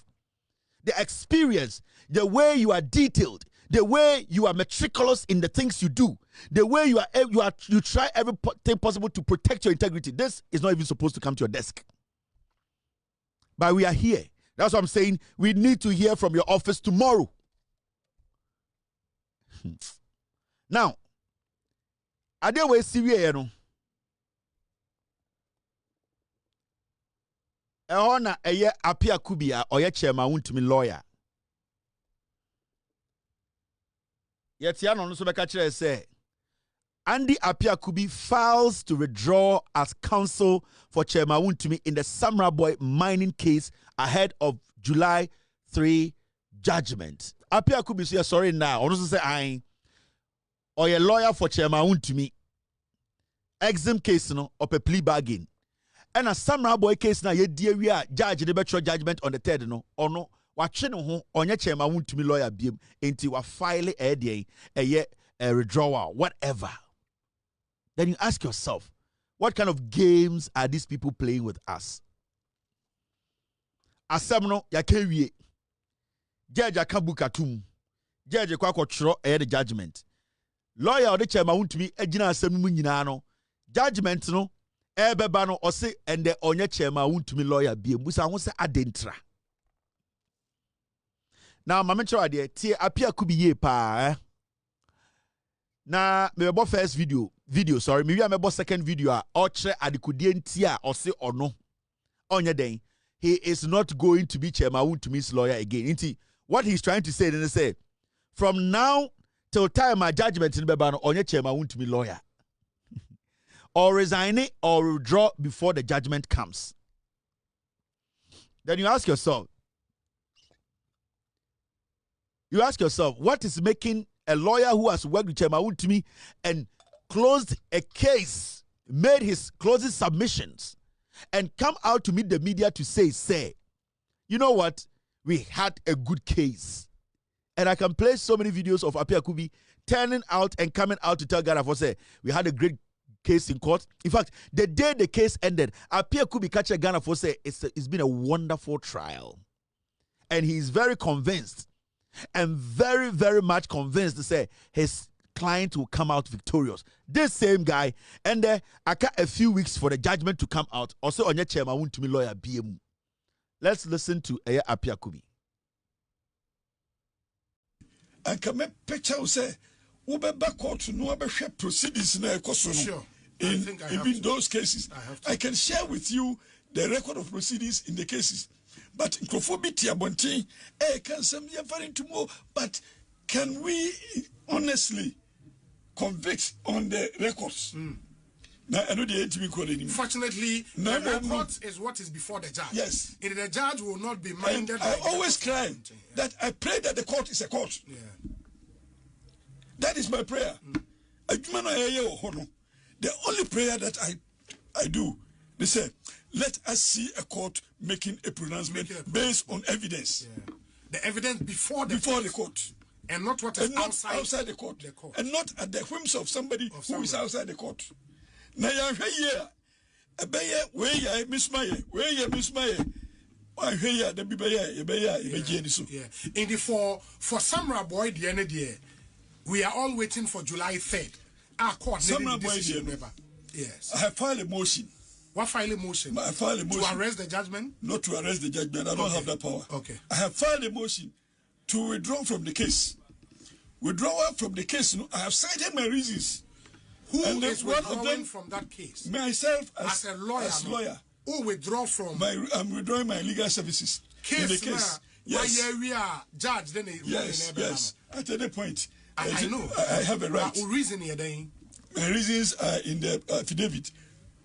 The experience, the way you are detailed, the way you are meticulous in the things you do, the way you try everything possible to protect your integrity. This is not even supposed to come to your desk. But we are here. That's what I'm saying. We need to hear from your office tomorrow. Now, Adewe Syria no. Ehona eye Appiah Kubi a oye Chairman Wontumi lawyer. Yetia no so beka kire say Andy Appiah Kubi files to withdraw as counsel for Chairman Wontumi in the Samira Boy mining case ahead of July 3 judgment. Appiah Kubi say sorry now. Ono say I or a lawyer for Chairman Wontumi. exim case no or a plea bargain. And a Samira boy case na ye dear we are judge the better judgment on the third no or no watching on your chairman Wontumi lawyer beam into a file a day a withdrawal whatever. Then you ask yourself, what kind of games are these people playing with us? Asemno ya kewie judge akabukatum judge kwakwo chro the judgment lawyer the chairman Wontumi agina asem mu nyina no judgment no ebeba no ose ende onye chairman Wontumi lawyer biem busa ho se adentra. Now mama chwa de tie Appiah Kubi ye pa na me bo first video sorry me wi amebo second video a o kire adekudie ntia ose ono onye den he is not going to be chairman Wontumi's lawyer again. Inti what he's trying to say then say from now till time my judgment in beba no onye chairman Wontumi lawyer or resign it or withdraw before the judgment comes. Then you ask yourself, what is making a lawyer who has worked with Chairman Wontumi and closed a case, made his closing submissions, and come out to meet the media to say, you know what? We had a good case. And I can play so many videos of Appiah Kubi turning out and coming out to tell Ghana for say, we had a great case in court. In fact, the day the case ended, Appiah Kubi catch Ghana for say, it's been a wonderful trial. And he's very convinced and very, very much convinced to say his client will come out victorious. This same guy, and a few weeks for the judgment to come out. Also on your chairman Wontumi lawyer BM. Let's listen to Appiah Kubi. And come picture say ube back court to know about proceedings in a sure. In those cases. I can share with you the record of proceedings in the cases. But Nkrophobia Bontin, can some referring to more, but can we honestly convict on the records? Now, I know the ATV call anymore. Fortunately, the record is what is before the judge. Yes. And the judge will not be minded. I always cry that I pray that the court is a court. Yeah. That is my prayer. The only prayer that I do, they say, let us see a court making a pronouncement based on evidence. Yeah. The evidence before the court. And not what is outside the court. And not at the whims of somebody who is outside the court. Now you're here. Where you miss my for Samira boy the end day, we are all waiting for July 3rd. Our court Samira boy yes. I have filed a motion. What file a motion? I filed a motion to arrest the judgment? Not to arrest the judgment. I don't have that power. Okay. I have filed a motion to withdraw from the case. Withdrawal from the case. I have cited my reasons. Who is withdrawing from that case? Myself as a lawyer. As lawyer. Who withdraw from? I'm withdrawing my legal services. Case. In the case. Yes. We are judge. Then yes. At any point. I know. I have a right. Reason here then. My reasons are in the affidavit.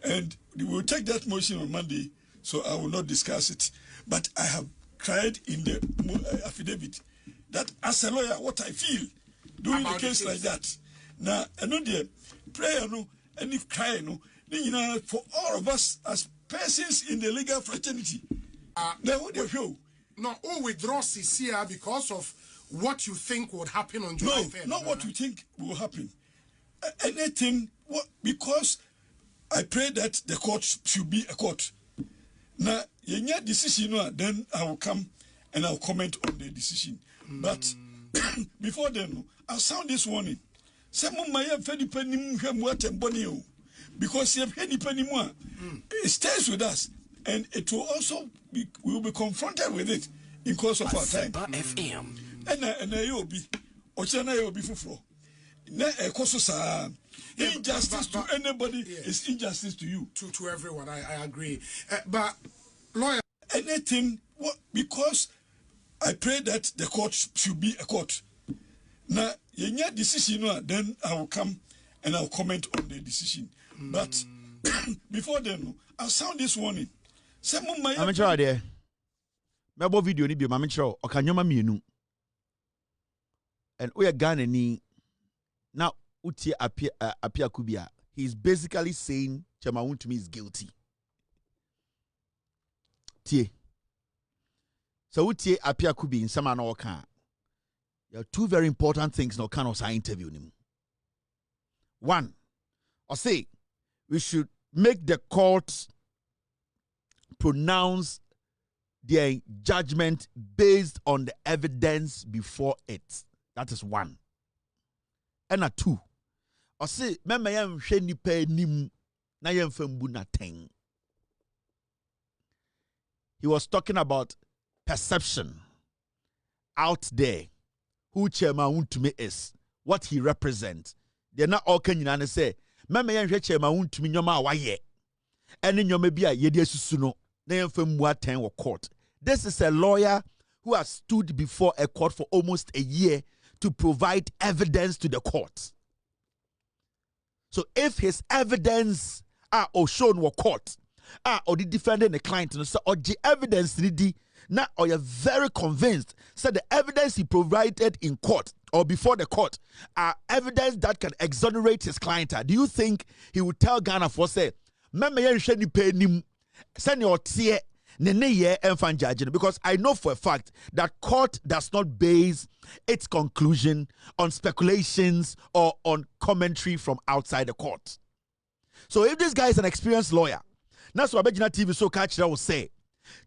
And we will take that motion on Monday, so I will not discuss it. But I have cried in the affidavit that as a lawyer, what I feel doing a case like that. Now, I know the prayer, no, and if cry, no, for all of us as persons in the legal fraternity. Now, what do you feel? No, withdraws is here because of what you think would happen on July 3rd. No, not what you think will happen. Anything, because I pray that the court should be a court. Now, your decision, then I will come and I'll comment on the decision. But before then, I'll sound this warning. Someone might have any penny because you have any penny more. It stays with us, and it will also we will be confronted with it in course of our time. FM. And I will be, Ochana will be for. Injustice to anybody is injustice to you. To everyone, I agree. But lawyer, anything because I pray that the court should be a court. Now, your decision, then I will come and I'll comment on the decision. But before then, I'll sound this warning. Someone might. I'm sure there. My video ni bi ma menchro o kanyoma mienu. And we are Ghana ni now utie Appiah Kubi. he's basically saying Chairman Wontumi is guilty. Tie. So we tie Appiah Kubi in some another can. There are two very important things no can also interview him. One, I say we should make the court pronounce their judgment based on the evidence before it. That is one. And a two, I say, remember yam sheni pe nim na yam fembu na ten. He was talking about perception out there, who Chairman Wontumi is, what he represents. They're not all Kenyan say, remember yam Chairman Wontumi nyoma awaye. And in your maybe a yedi susuno na yam fembu ten or court. This is a lawyer who has stood before a court for almost a year to provide evidence to the court. So if his evidence are shown in court, or the defendant the client, or the evidence now or you're very convinced, so the evidence he provided in court or before the court are evidence that can exonerate his client, do you think he would tell Ghana for say, "Meme yen sheni pay nim, send your tie." Because I know for a fact that court does not base its conclusion on speculations or on commentary from outside the court. So if this guy is an experienced lawyer, that's what Abegina TV so catch will say,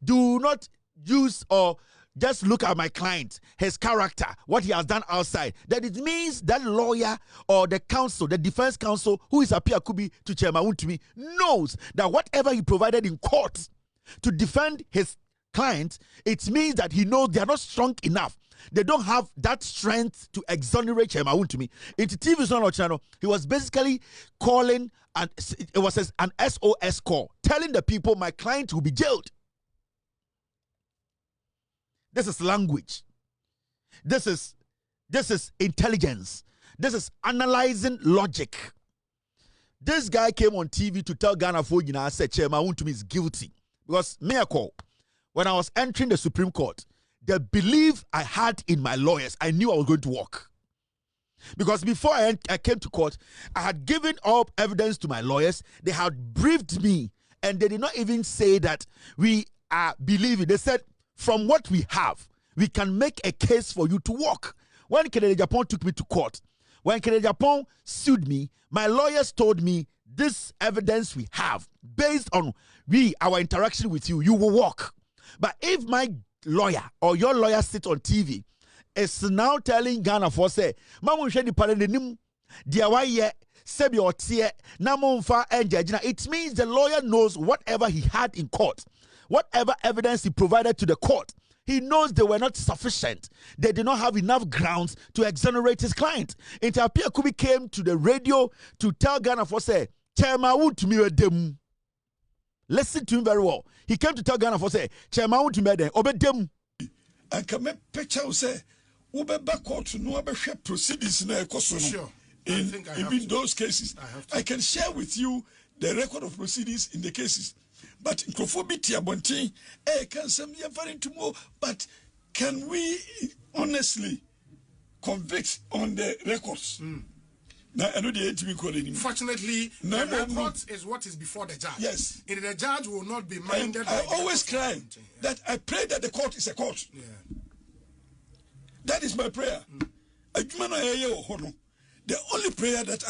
do not use or just look at my client, his character, what he has done outside. That it means that lawyer or the counsel, the defense counsel, who is Appiah Kubi to Chairman Wontumi, knows that whatever he provided in court to defend his client, it means that he knows they are not strong enough. They don't have that strength to exonerate Chairman Wontumi. In the TV channel, he was basically calling, and it was an SOS call, telling the people, my client will be jailed. This is language. This is intelligence. This is analyzing logic. This guy came on TV to tell Ghana for I said Chairman Wontumi is guilty. Because miracle, when I was entering the Supreme Court, the belief I had in my lawyers, I knew I was going to walk. Because before I came to court, I had given up evidence to my lawyers. They had briefed me, and they did not even say that we are believing. They said, from what we have, we can make a case for you to walk. When Kennedy Japan took me to court, when Kennedy Japan sued me, my lawyers told me, this evidence we have, based on our interaction with you, you will walk. But if my lawyer or your lawyer sits on TV, is now telling Ghana for say, Mamu shedi parenim, diawaye, sebi otie, namonfa enjajina. It means the lawyer knows whatever he had in court, whatever evidence he provided to the court, he knows they were not sufficient. They did not have enough grounds to exonerate his client. Until Appiah Kubi came to the radio to tell Ghana for say, Chairman Wontumi dem. Listen to him very well. He came to tell Ghana for say, Chairman Wontumi dem obedem. And come picture say, ube back court no be proceedings na ekoso. Sure. In even those cases, I can share with you the record of proceedings in the cases. But Nkrophobia Bontin, can some referring to more, but can we honestly convict on the records? Now, I know the ATV calling. Fortunately, the record is what is before the judge. Yes. And the judge will not be minded. I always cry that I pray that the court is a court. Yeah. That is my prayer. The only prayer that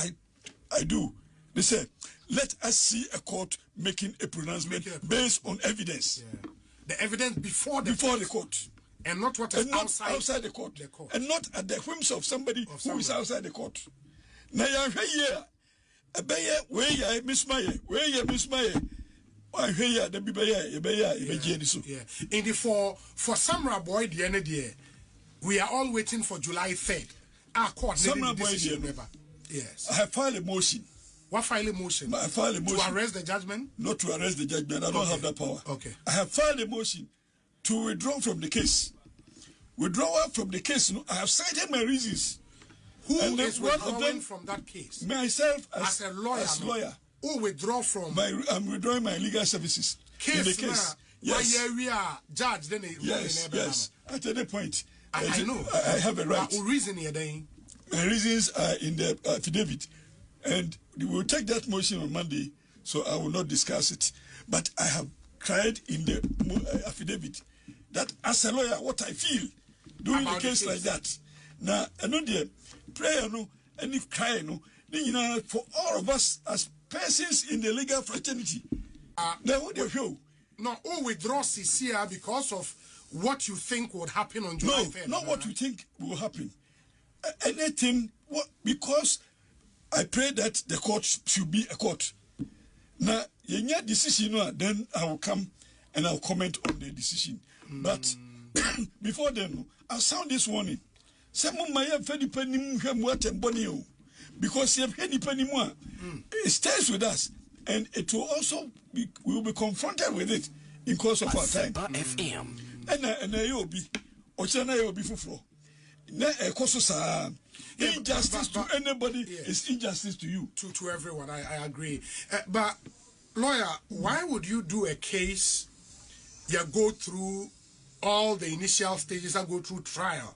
I do, they say, let us see a court making a pronouncement based on evidence. Yeah. The evidence before the court. And not what is outside the court. And not at the whims of somebody who is outside the court. Now you hear where you miss my I hear the in the for Samira boy the end of the year, we are all waiting for July 3rd. Our court Samira boy yes. I have filed a motion. What file a motion? I filed a motion to arrest the judgment? Not to arrest the judgment. I don't have that power. Okay. I have filed a motion to withdraw from the case. Withdrawal from the case. I have cited my reasons. Who is withdrawing from that case? Myself as a lawyer. Who withdraw from? I'm withdrawing my legal services. Case in the case. Yes. We are judge. Then yes. At any point. I know. I have a right. What reason here then? My reasons are in the affidavit. And we will take that motion on Monday, so I will not discuss it. But I have cried in the affidavit that as a lawyer, what I feel doing a case like that. Now, another prayer, no, and if cry, no, for all of us as persons in the legal fraternity. Now, what do you feel? No, withdraw here because of what you think would happen on July 3rd. No, not what you think will happen. Anything, because I pray that the court should be a court. Now, your decision, then I will come and I'll comment on the decision. But before then, I'll sound this warning. Someone might have fed the because it stays with us, and it will also we will be confronted with it in course of our time. FM. And you'll be for injustice to anybody is injustice to you. To everyone, I agree. But lawyer, why would you do a case? You go through all the initial stages and go through trial.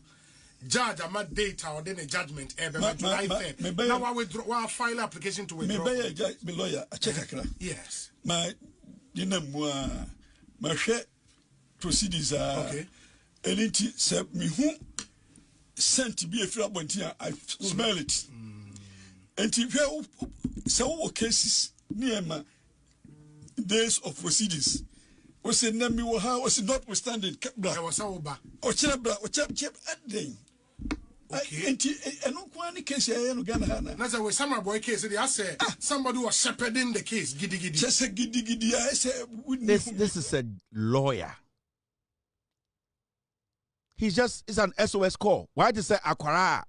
Judge, I'm a data or then a judgment. Now I file application to withdraw. My lawyer, I check. Yes. My proceedings are okay. And it said me who sent to be a free I smell it. And if so cases near my days of proceedings. Was it name me how was it notwithstanding? I was over. Or chap at day. Okay. And no one case I no Ghana. That's a way Samira boy case. They say somebody was shepherding the case. Giddy. Just a giddy. I say this is a lawyer. It's an SOS call. Why to say Akwara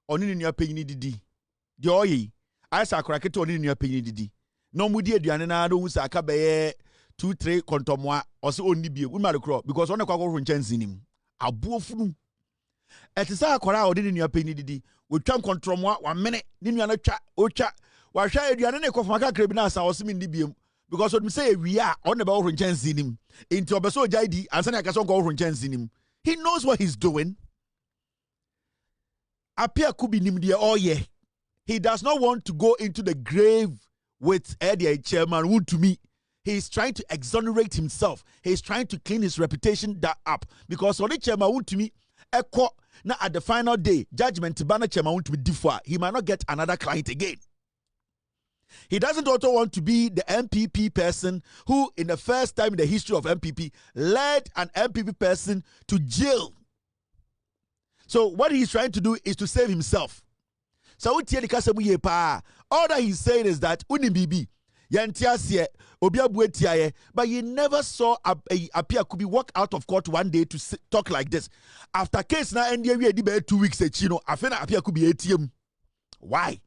oni in your opinion didi? The oyi. I say Akwara keto oni in your opinion didi. No mudi aduane na do unsa aka beye 2-3 kontomwa or so only be because on the kwako from chansinim. Abuofunu. Et is Akwara or in your opinion didi. We tram contromwa 1 minute. Ninu na cha ocha. Wa sha aduane ne kofmaka krebina sa osimi ndibium. Because what me say we are on the ball from chansinim. Into obeso jaidi and sani akason go from chansinim. He knows what he's doing. Appiah Kubi nimdia oh yeah. He does not want to go into the grave with Eddie chairman Wontumi. He's trying to exonerate himself. He's trying to clean his reputation up. Because on the chairman Wontumi, now at the final day, judgment banner chairman Wontumi differ. He might not get another client again. He doesn't also want to be the MPP person who, in the first time in the history of MPP, led an MPP person to jail. So what he's trying to do is to save himself. So all that he's saying is that Unibibi, but you never saw Appiah Kubi walk out of court one day to talk like this. After case now, and we had 2 weeks, Appiah Kubi ATM. Why?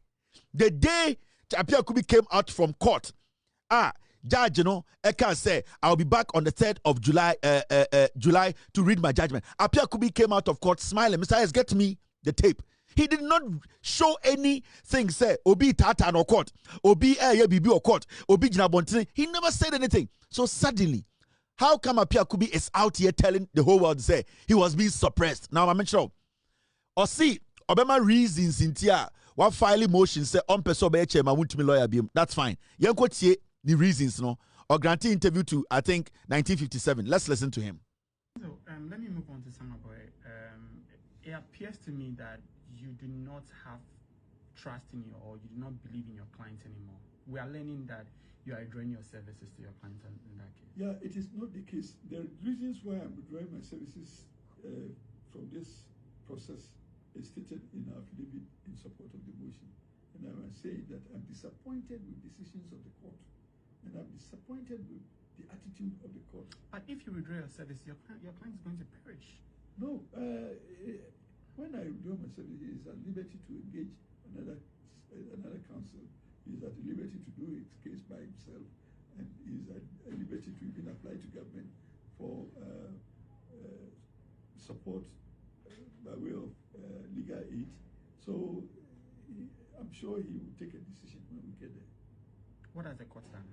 The day Appiah Kubi came out from court. Judge, Eka say, I'll be back on the 3rd of July, July to read my judgment. Appiah Kubi came out of court smiling. Mr. S, get me the tape. He did not show anything, say, Obi Tata no court, Obi Bibi or court, Obi Jinabontini. He never said anything. So suddenly, how come Appiah Kubi is out here telling the whole world, say, he was being suppressed? Now, I'm sure. Or see, Obama reasons in Tia. What filing motion say on person be chairman Wontumi lawyer biom. That's fine. Yanko tie the reasons no or granting interview to I think 1957. Let's listen to him. So let me move on to Samira boy. It appears to me that you do not have trust in your or you do not believe in your clients anymore. We are learning that you are withdrawing your services to your clients in that case. Yeah, it is not the case. There are reasons why I'm withdrawing my services from this process. Is stated in our affidavit in support of the motion. And I must say that I'm disappointed with decisions of the court. And I'm disappointed with the attitude of the court. But if you withdraw your service, your client is going to perish. No. When I withdraw my service, he is at liberty to engage another counsel. He is at liberty to do his case by himself. And he is at liberty to even apply to government for support by way of legal aid. So I'm sure he will take a decision when we get there. What has the court done?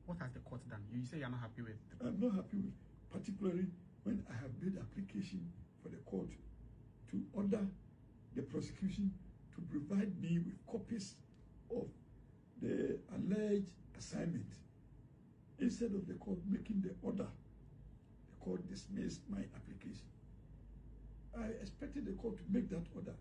What has the court done? You say you're not happy with I'm not happy with, particularly when I have made application for the court to order the prosecution to to provide me with copies of the alleged assignment. Instead of the court making the order, the court dismissed my application. I expected the court to make that order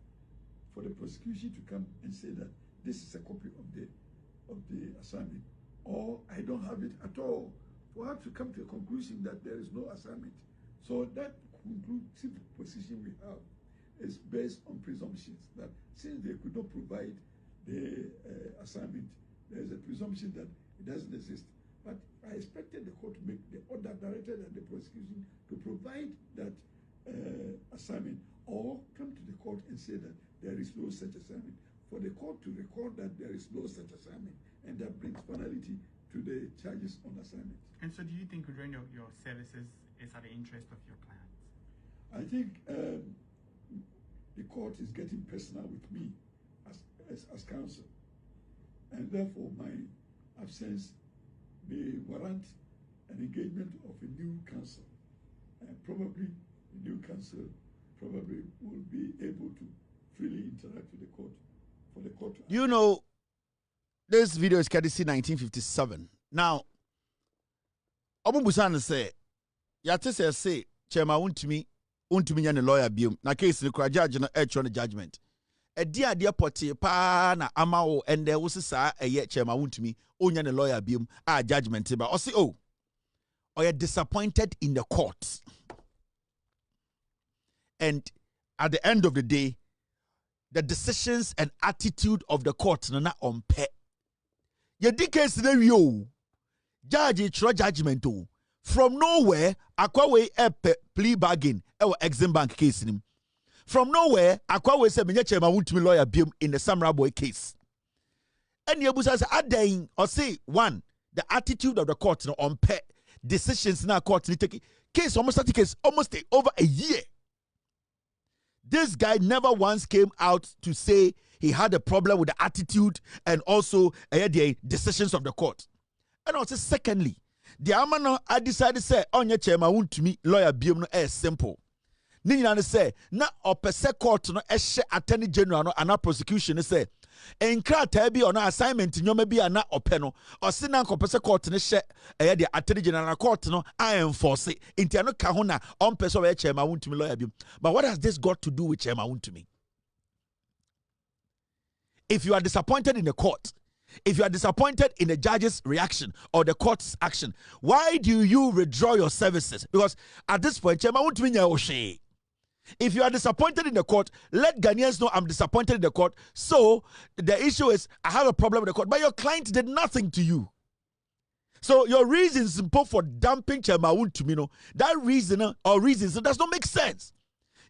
for the prosecution to come and say that this is a copy of the assignment, or I don't have it at all, for her to come to a conclusion that there is no assignment. So that conclusive position we have is based on presumptions that since they could not provide the assignment, there is a presumption that it doesn't exist. But I expected the court to make the order directed at the prosecution to provide that assignment, or come to the court and say that there is no such assignment. For the court to record that there is no such assignment, and that brings finality to the charges on assignment. And so do you think withdrawing your services is at the interest of your clients? I think the court is getting personal with me as counsel, and therefore my absence may warrant an engagement of a new counsel, and probably the new counsel probably will be able to freely interact with the court for the court. You know, this video is courtesy 1957. Now, Obu Busan say, Yate say, Chairman Wontumi and lawyer biom. Na case the judge na on the judgment. A dear potty pa na amao and there was a yet Chairman Wontumi onya the lawyer biom judgment. But also or you're disappointed in the court. And at the end of the day, the decisions and attitude of the court na on pe. Your case scenario, judge through judgment from nowhere, Akwawe plea bargain or Exim Bank case in him. From nowhere, Akwawe said me Chairman Wontumi lawyer biom in the Samira boy case. And you says adding or say one, the attitude of the court on pe decisions in our court take case almost over a year. This guy never once came out to say he had a problem with the attitude and also the decisions of the court. And also, secondly, the amano I decided to say, on your Chairman Wontumi lawyer biom no simple. Nina say, na opese court no attorney general no ana prosecution say, enkrata bi ona assignment nyoma bi ana openo or sina opese court no she the attorney general court no I enforce it. Inti ano ka ho na on person we Chairman Wontumi lawyer biom. But what has this got to do with Chairman Wontumi? If you are disappointed in the court, if you are disappointed in the judge's reaction or the court's action, why do you withdraw your services? Because at this point, Chairman Wontumi nya. If you are disappointed in the court, let Ghanaians know I'm disappointed in the court. So the issue is I have a problem with the court, but your client did nothing to you. So your reasons for dumping Chairman Wontumi, that reason or reasons does not make sense.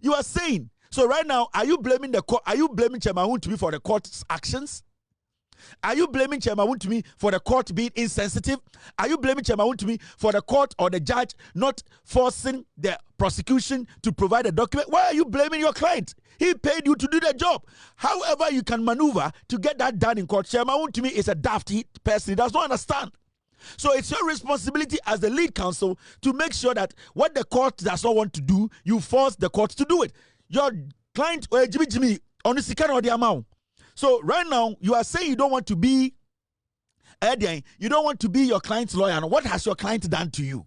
You are saying, so right now, are you blaming the court? Are you blaming Chairman Wontumi for the court's actions? Are you blaming Chairman Wontumi for the court being insensitive? Are you blaming Chairman Wontumi for the court or the judge not forcing the prosecution to provide a document? Why are you blaming your client? He paid you to do the job. However you can maneuver to get that done in court, Chairman Wontumi is a daft person. He does not understand. So it's your responsibility as the lead counsel to make sure that what the court does not want to do, you force the court to do it. Your client, Jimmy, on the second or the amount. So right now, you are saying you don't want to be your client's lawyer. And what has your client done to you?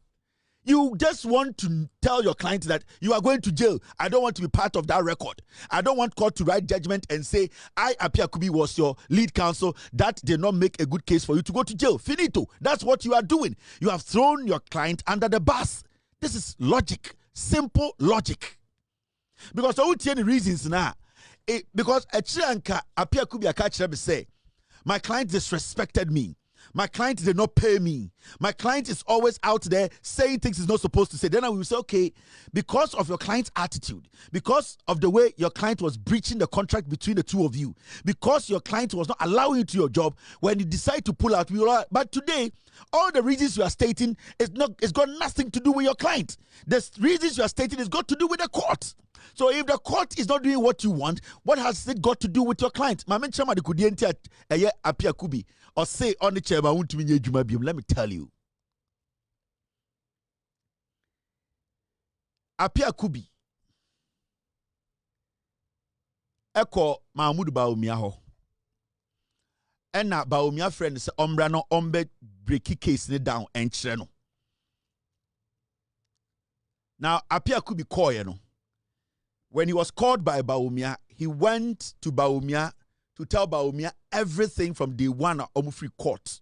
You just want to tell your client that you are going to jail. I don't want to be part of that record. I don't want court to write judgment and say, Appiah Kubi was your lead counsel. That did not make a good case for you to go to jail. Finito. That's what you are doing. You have thrown your client under the bus. This is logic. Simple logic. Because I won't tell the reasons now. Because a chianka Appiah Kubi a say, my client disrespected me. My client did not pay me. My client is always out there saying things he's not supposed to say. Then I will say, okay, because of your client's attitude, because of the way your client was breaching the contract between the two of you, because your client was not allowing you to your job, when you decide to pull out, we will. But today, all the reasons you are stating it's got nothing to do with your client. The reasons you are stating is got to do with the court. So if the court is not doing what you want, what has it got to do with your client? Let me tell you. Appiah Kubi Eko Mahmoud Bawumia ho. Ena Bawumia friend say ombra no ombe breaki case ni down enchire no. Now Appiah Kubi call no. When he was called by Bawumia, he went to Bawumia to tell Bawumia everything from day one at Omufri court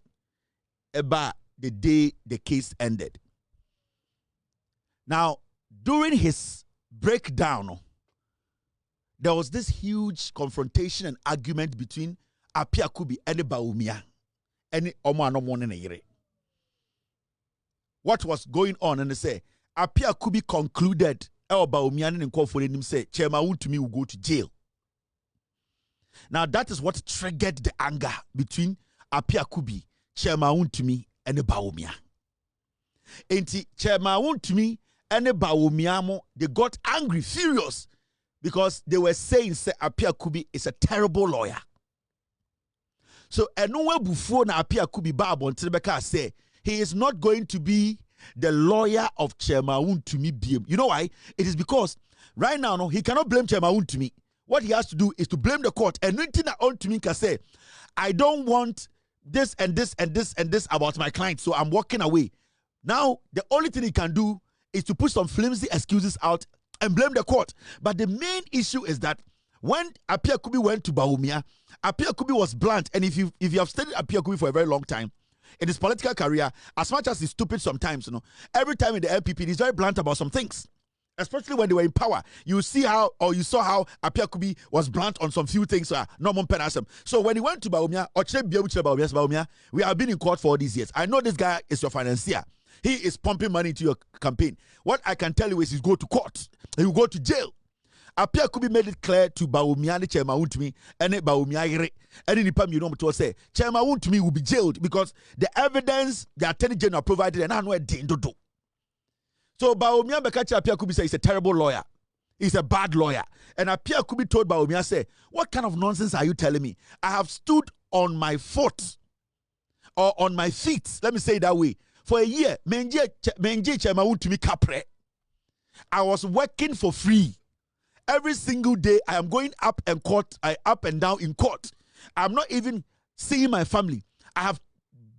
about the day the case ended. Now, during his breakdown, there was this huge confrontation and argument between Appiah Kubi and Bawumia. What was going on? And they say, Appiah Kubi concluded, Bawumia and Nkofo say, Chairman Wontumi will go to jail. Now, that is what triggered the anger between Appiah Kubi, Chairman Wontumi, and Bawumia. And Chairman Wontumi and Bawumia, they got angry, furious, because they were saying, say, Appiah Kubi is a terrible lawyer. So, Enonwe Bufo na Appiah Kubi Babon Trebeka say, he is not going to be the lawyer of Chairman Wontumi BM. You know why? It is because right now, no, he cannot blame Chairman Wontumi. What he has to do is to blame the court. And nothing that Wontumi can say, I don't want this and this and this and this about my client, so I'm walking away. Now, the only thing he can do is to put some flimsy excuses out and blame the court. But the main issue is that when Appiah Kubi went to Bawumia, Appiah Kubi was blunt. And if you have studied Appiah Kubi for a very long time, in his political career, as much as he's stupid sometimes, you know, every time in the LPP, he's very blunt about some things. Especially when they were in power. You see how, or you saw how Appiah Kubi was blunt on some few things. So when he went to Bawumia, we have been in court for all these years. I know this guy is your financier. He is pumping money into your campaign. What I can tell you is he's go to court. He will go to jail. Appiah Kubi made it clear to Bawumia, Chairman Wontumi, and Bawumia, and in the you know to say, Chairman Wontumi will be jailed because the evidence the Attorney General provided, and I know it didn't do. So Bawumia Bekachi Appiah Kubi said he's a terrible lawyer. He's a bad lawyer. And Appiah Kubi told Bawumia, say, what kind of nonsense are you telling me? I have stood on my foot or on my feet. Let me say it that way. For a year, Menje Chairman Wontumi Capre. I was working for free. Every single day, I am going up and down in court. I'm not even seeing my family. I have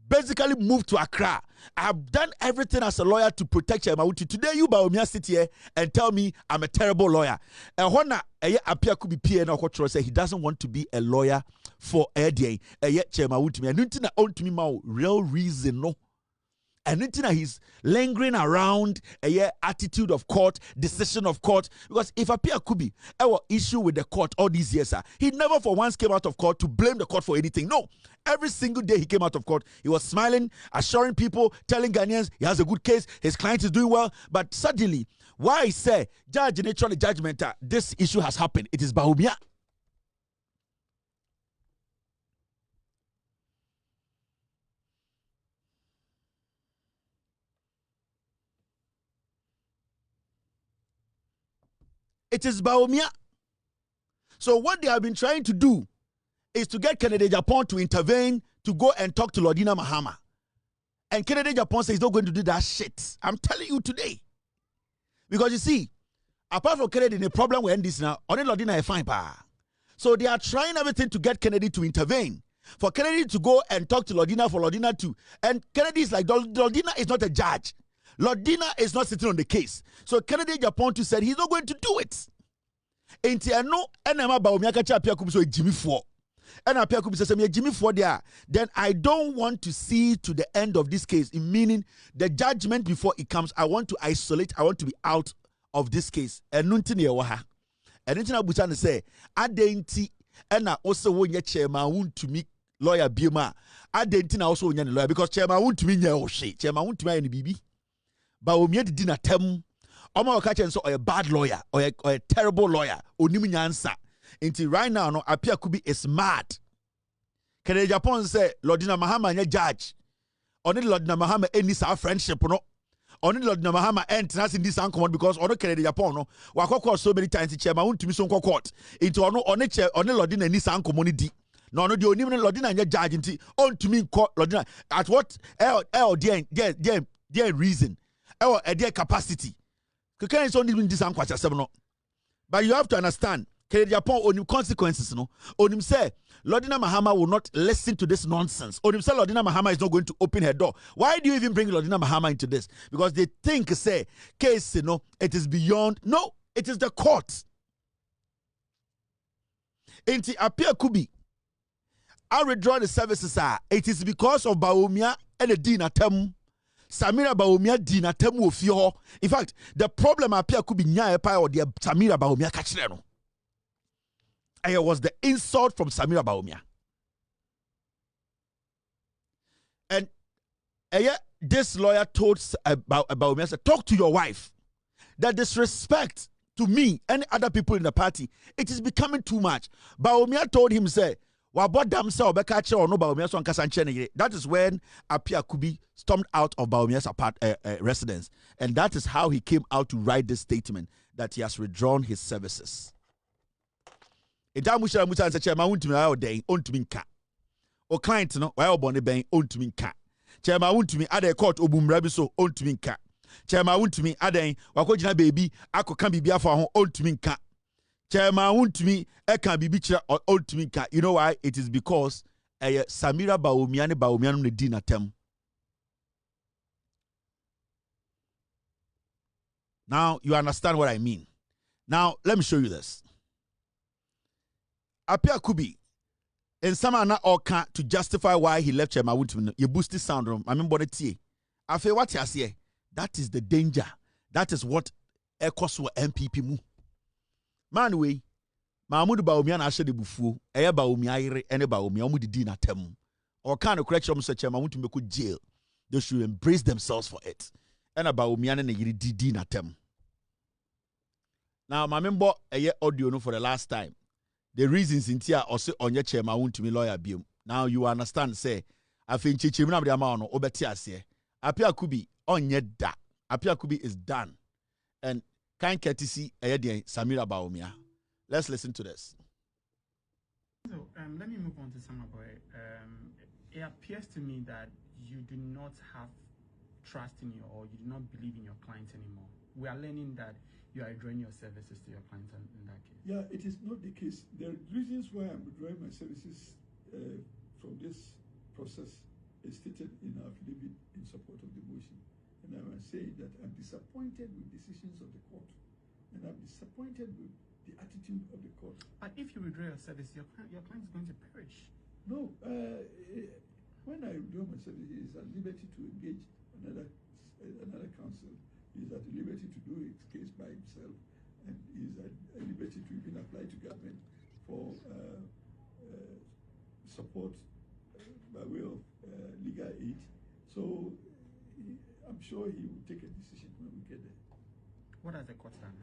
basically moved to Accra. I have done everything as a lawyer to protect Chairman Wontumi. Today, you Bawumia sit here and tell me I'm a terrible lawyer. And when Appiah Kubi PN say he doesn't want to be a lawyer for Chairman Wontumi. And nothing that Wontumi real reason no. And nothing that he's lingering around attitude of court, decision of court. Because if Appiah Kubi ever issue with the court all these years, he never for once came out of court to blame the court for anything. No. Every single day he came out of court, he was smiling, assuring people, telling Ghanaians he has a good case, his client is doing well. But suddenly, why I say, judge in the judgment, this issue has happened. It is Bawumia. It is Bawumia. So what they have been trying to do is to get Kennedy Japan to intervene to go and talk to Lordina Mahama. And Kennedy Japan says he's not going to do that shit. I'm telling you today. Because you see, apart from Kennedy, the problem with this now, only Lordina is fine. So they are trying everything to get Kennedy to intervene. For Kennedy to go and talk to Lordina, for Lordina to. And Kennedy is like, Lordina is not a judge. Lordina is not sitting on the case. So Kennedy Japan said he's not going to do it. And I know Enema Bawumia kacha Appiah Kubi so Jimmy 4. And Appiah Kubi says Jimmy 4 there. Then I don't want to see to the end of this case. Meaning the judgment before it comes. I want to isolate. I want to be out of this case. And nothing here waha. And nothing I busan say. Adenti ena also wonye Chairman Wontumi lawyer Bima. Adenti na also wonye lawyer because Chairman Wontumi nya oshe. Chairman Wontumi any bibi. Bawumia di na tem. Oma wakache nso a bad lawyer or a terrible lawyer. Onimu nyansa. Until right now, no Appiah Kubi is mad. Kennedy Japan say Lordina Mahama nye judge. Only Lordina Mahama any sa friendship no. Only Lordina Mahama enters in this uncommon because ono Kennedy Japan no. Wakoko so many times Chairman Wontumi so court. Into ono only Lordina any sa uncommon di. No the only Lordina nye judge inti on to me court Lordina at what their reason. Their capacity. But you have to understand, Kennedy Japan onim consequences no. Onim say Lordina Mahama will not listen to this nonsense. Onim say Lordina Mahama is not going to open her door. Why do you even bring Lordina Mahama into this? Because they think say case it is beyond. No, it is the court. Inti Appiah Kubi, I withdraw the services. It is because of Bawumia and the Dina Tem. Samira Bawumia Dina Tem will fear. In fact, the problem Appiah Kubi nya epa or the Samira Bawumia kachireno. And it was the insult from Samira Bawumia. And this lawyer told Bawumia, said, talk to your wife. That disrespect to me and other people in the party, it is becoming too much. Bawumia told him, say, that is when Appiah Kubi stormed out of Bawumia's residence. And that is how he came out to write this statement that he has withdrawn his services. O client no why obone ben ontumi nka chairman wontumi ade court obumra bi so ontumi nka chairman wontumi aden wakogina baby akoka bibia fa ho ontumi nka chairman wontumi eka bibi kira ontumi nka. You know why? It is because Samira Bawumia ne Bawumia no di natem. Now you understand what I mean. Now let me show you this. Appiah Kubi and some are not all to justify why he left Chairman Wontumi. You boost the sound room. I mean, I feel what you say. That is the danger. That is what echoes for MPP mu. Man, we Mahmoud Bawumia na ashe de bufu. Eya Bawumia ire ene Bawumia omu di na temu. Or kind of correction say Chairman Wontumi go jail. They should embrace themselves for it. Ena Bawumia ne yiri di na temu. Now, my member audio no for the last time. The reasons in here also on your chairman Wontumi lawyer biom. Now you understand, say, I think Chichimina Bramano, Obetiasie, Appiah Kubi, on yet da. Appiah Kubi is done. And kind courtesy, Samira Bawumia. Let's listen to this. So, let me move on to Samaboy. It appears to me that you do not have trust in or you do not believe in your clients anymore. We are learning that you are withdrawing your services to your clients in that case. Yeah, it is not the case. There are reasons why I'm withdrawing my services from this process is stated in our affidavit in support of the motion. And I must say that I'm disappointed with decisions of the court. And I'm disappointed with the attitude of the court. But if you withdraw your service, your client is going to perish. No. When I withdraw my service, he is at liberty to engage another counsel. He is at liberty to do his case by himself, and he is at liberty to even apply to government for support by way of legal aid. So I'm sure he will take a decision when we get there. What has the court done?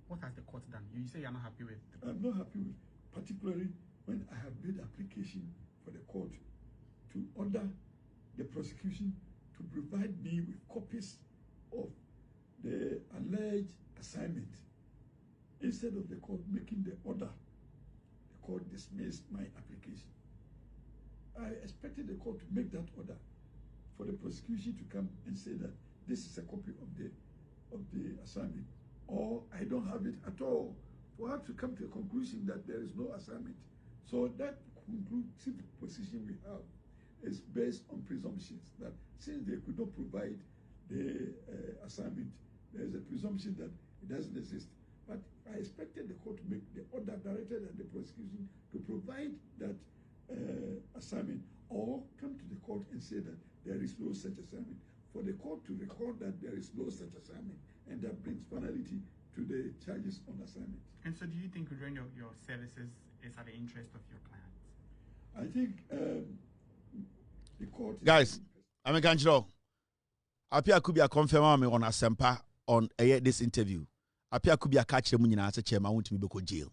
What has the court done? You say you're not happy with the court. I'm not happy with, particularly when I have made application for the court to order the prosecution to provide me with copies of the alleged assignment. Instead of the court making the order, the court dismissed my application. I expected the court to make that order for the prosecution to come and say that this is a copy of the assignment, or I don't have it at all, for her to come to a conclusion that there is no assignment. So that conclusive position we have is based on presumptions that since they could not provide the assignment, there is a presumption that it doesn't exist. But I expected the court to make the order directed at the prosecution to provide that assignment, or come to the court and say that there is no such assignment. For the court to record that there is no such assignment, and that brings finality to the charges on assignment. And so do you think withdrawing your services is at the interest of your clients? I think the court... Guys, I'm going to Appiah Kubi confirm me on Asempa on this interview. Appiah Kubi catch him when Chairman Wontumi go jail.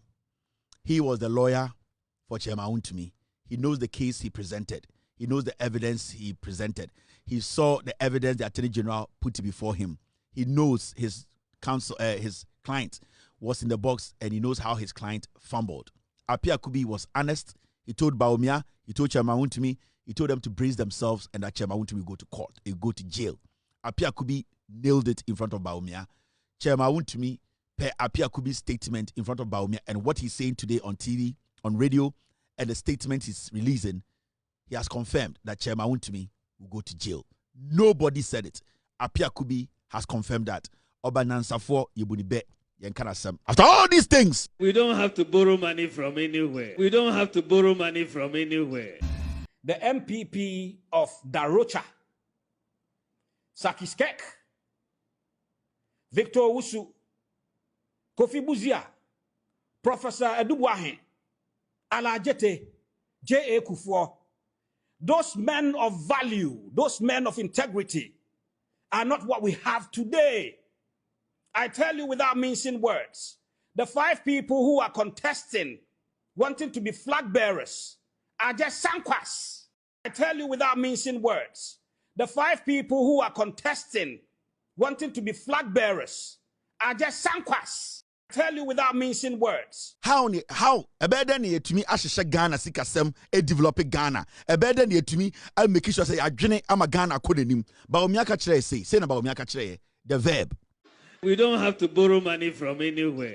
He was the lawyer for Chairman Wontumi. He knows the case he presented. He knows the evidence he presented. He saw the evidence the Attorney General put before him. He knows his counsel, his client was in the box, and he knows how his client fumbled. Appiah Kubi was honest. He told Bawumia, he told Chairman Wontumi, he told them to brace themselves and that Chairman Wontumi go to court, he go to jail. Appiah Kubi nailed it in front of Bawumia. Chairman Wontumi per Appiah Kubi's statement in front of Bawumia and what he's saying today on TV, on radio, and the statement he's releasing, he has confirmed that Chairman Wontumi will go to jail. Nobody said it. Appiah Kubi has confirmed that. After all these things, we don't have to borrow money from anywhere. We don't have to borrow money from anywhere. The MPP of Darocha, Sakiskek, Victor Wusu, Kofi Buzia, Professor Edubuahen, Alajete, J.A. Kufuor, those men of value, those men of integrity are not what we have today. I tell you without mincing words, the 5 people who are contesting, wanting to be flag bearers, are just sankwas. I tell you without mincing words, the 5 people who are contesting, wanting to be flag bearers, are just sankwas. I tell you without mincing words. How a better than to me Ashisha Ghana Sikasem a developing Ghana. A better than to me, I'll make sure say I drink I'm a Ghana couldn't him. Bawumia say about Miaka the verb. We don't have to borrow money from anywhere.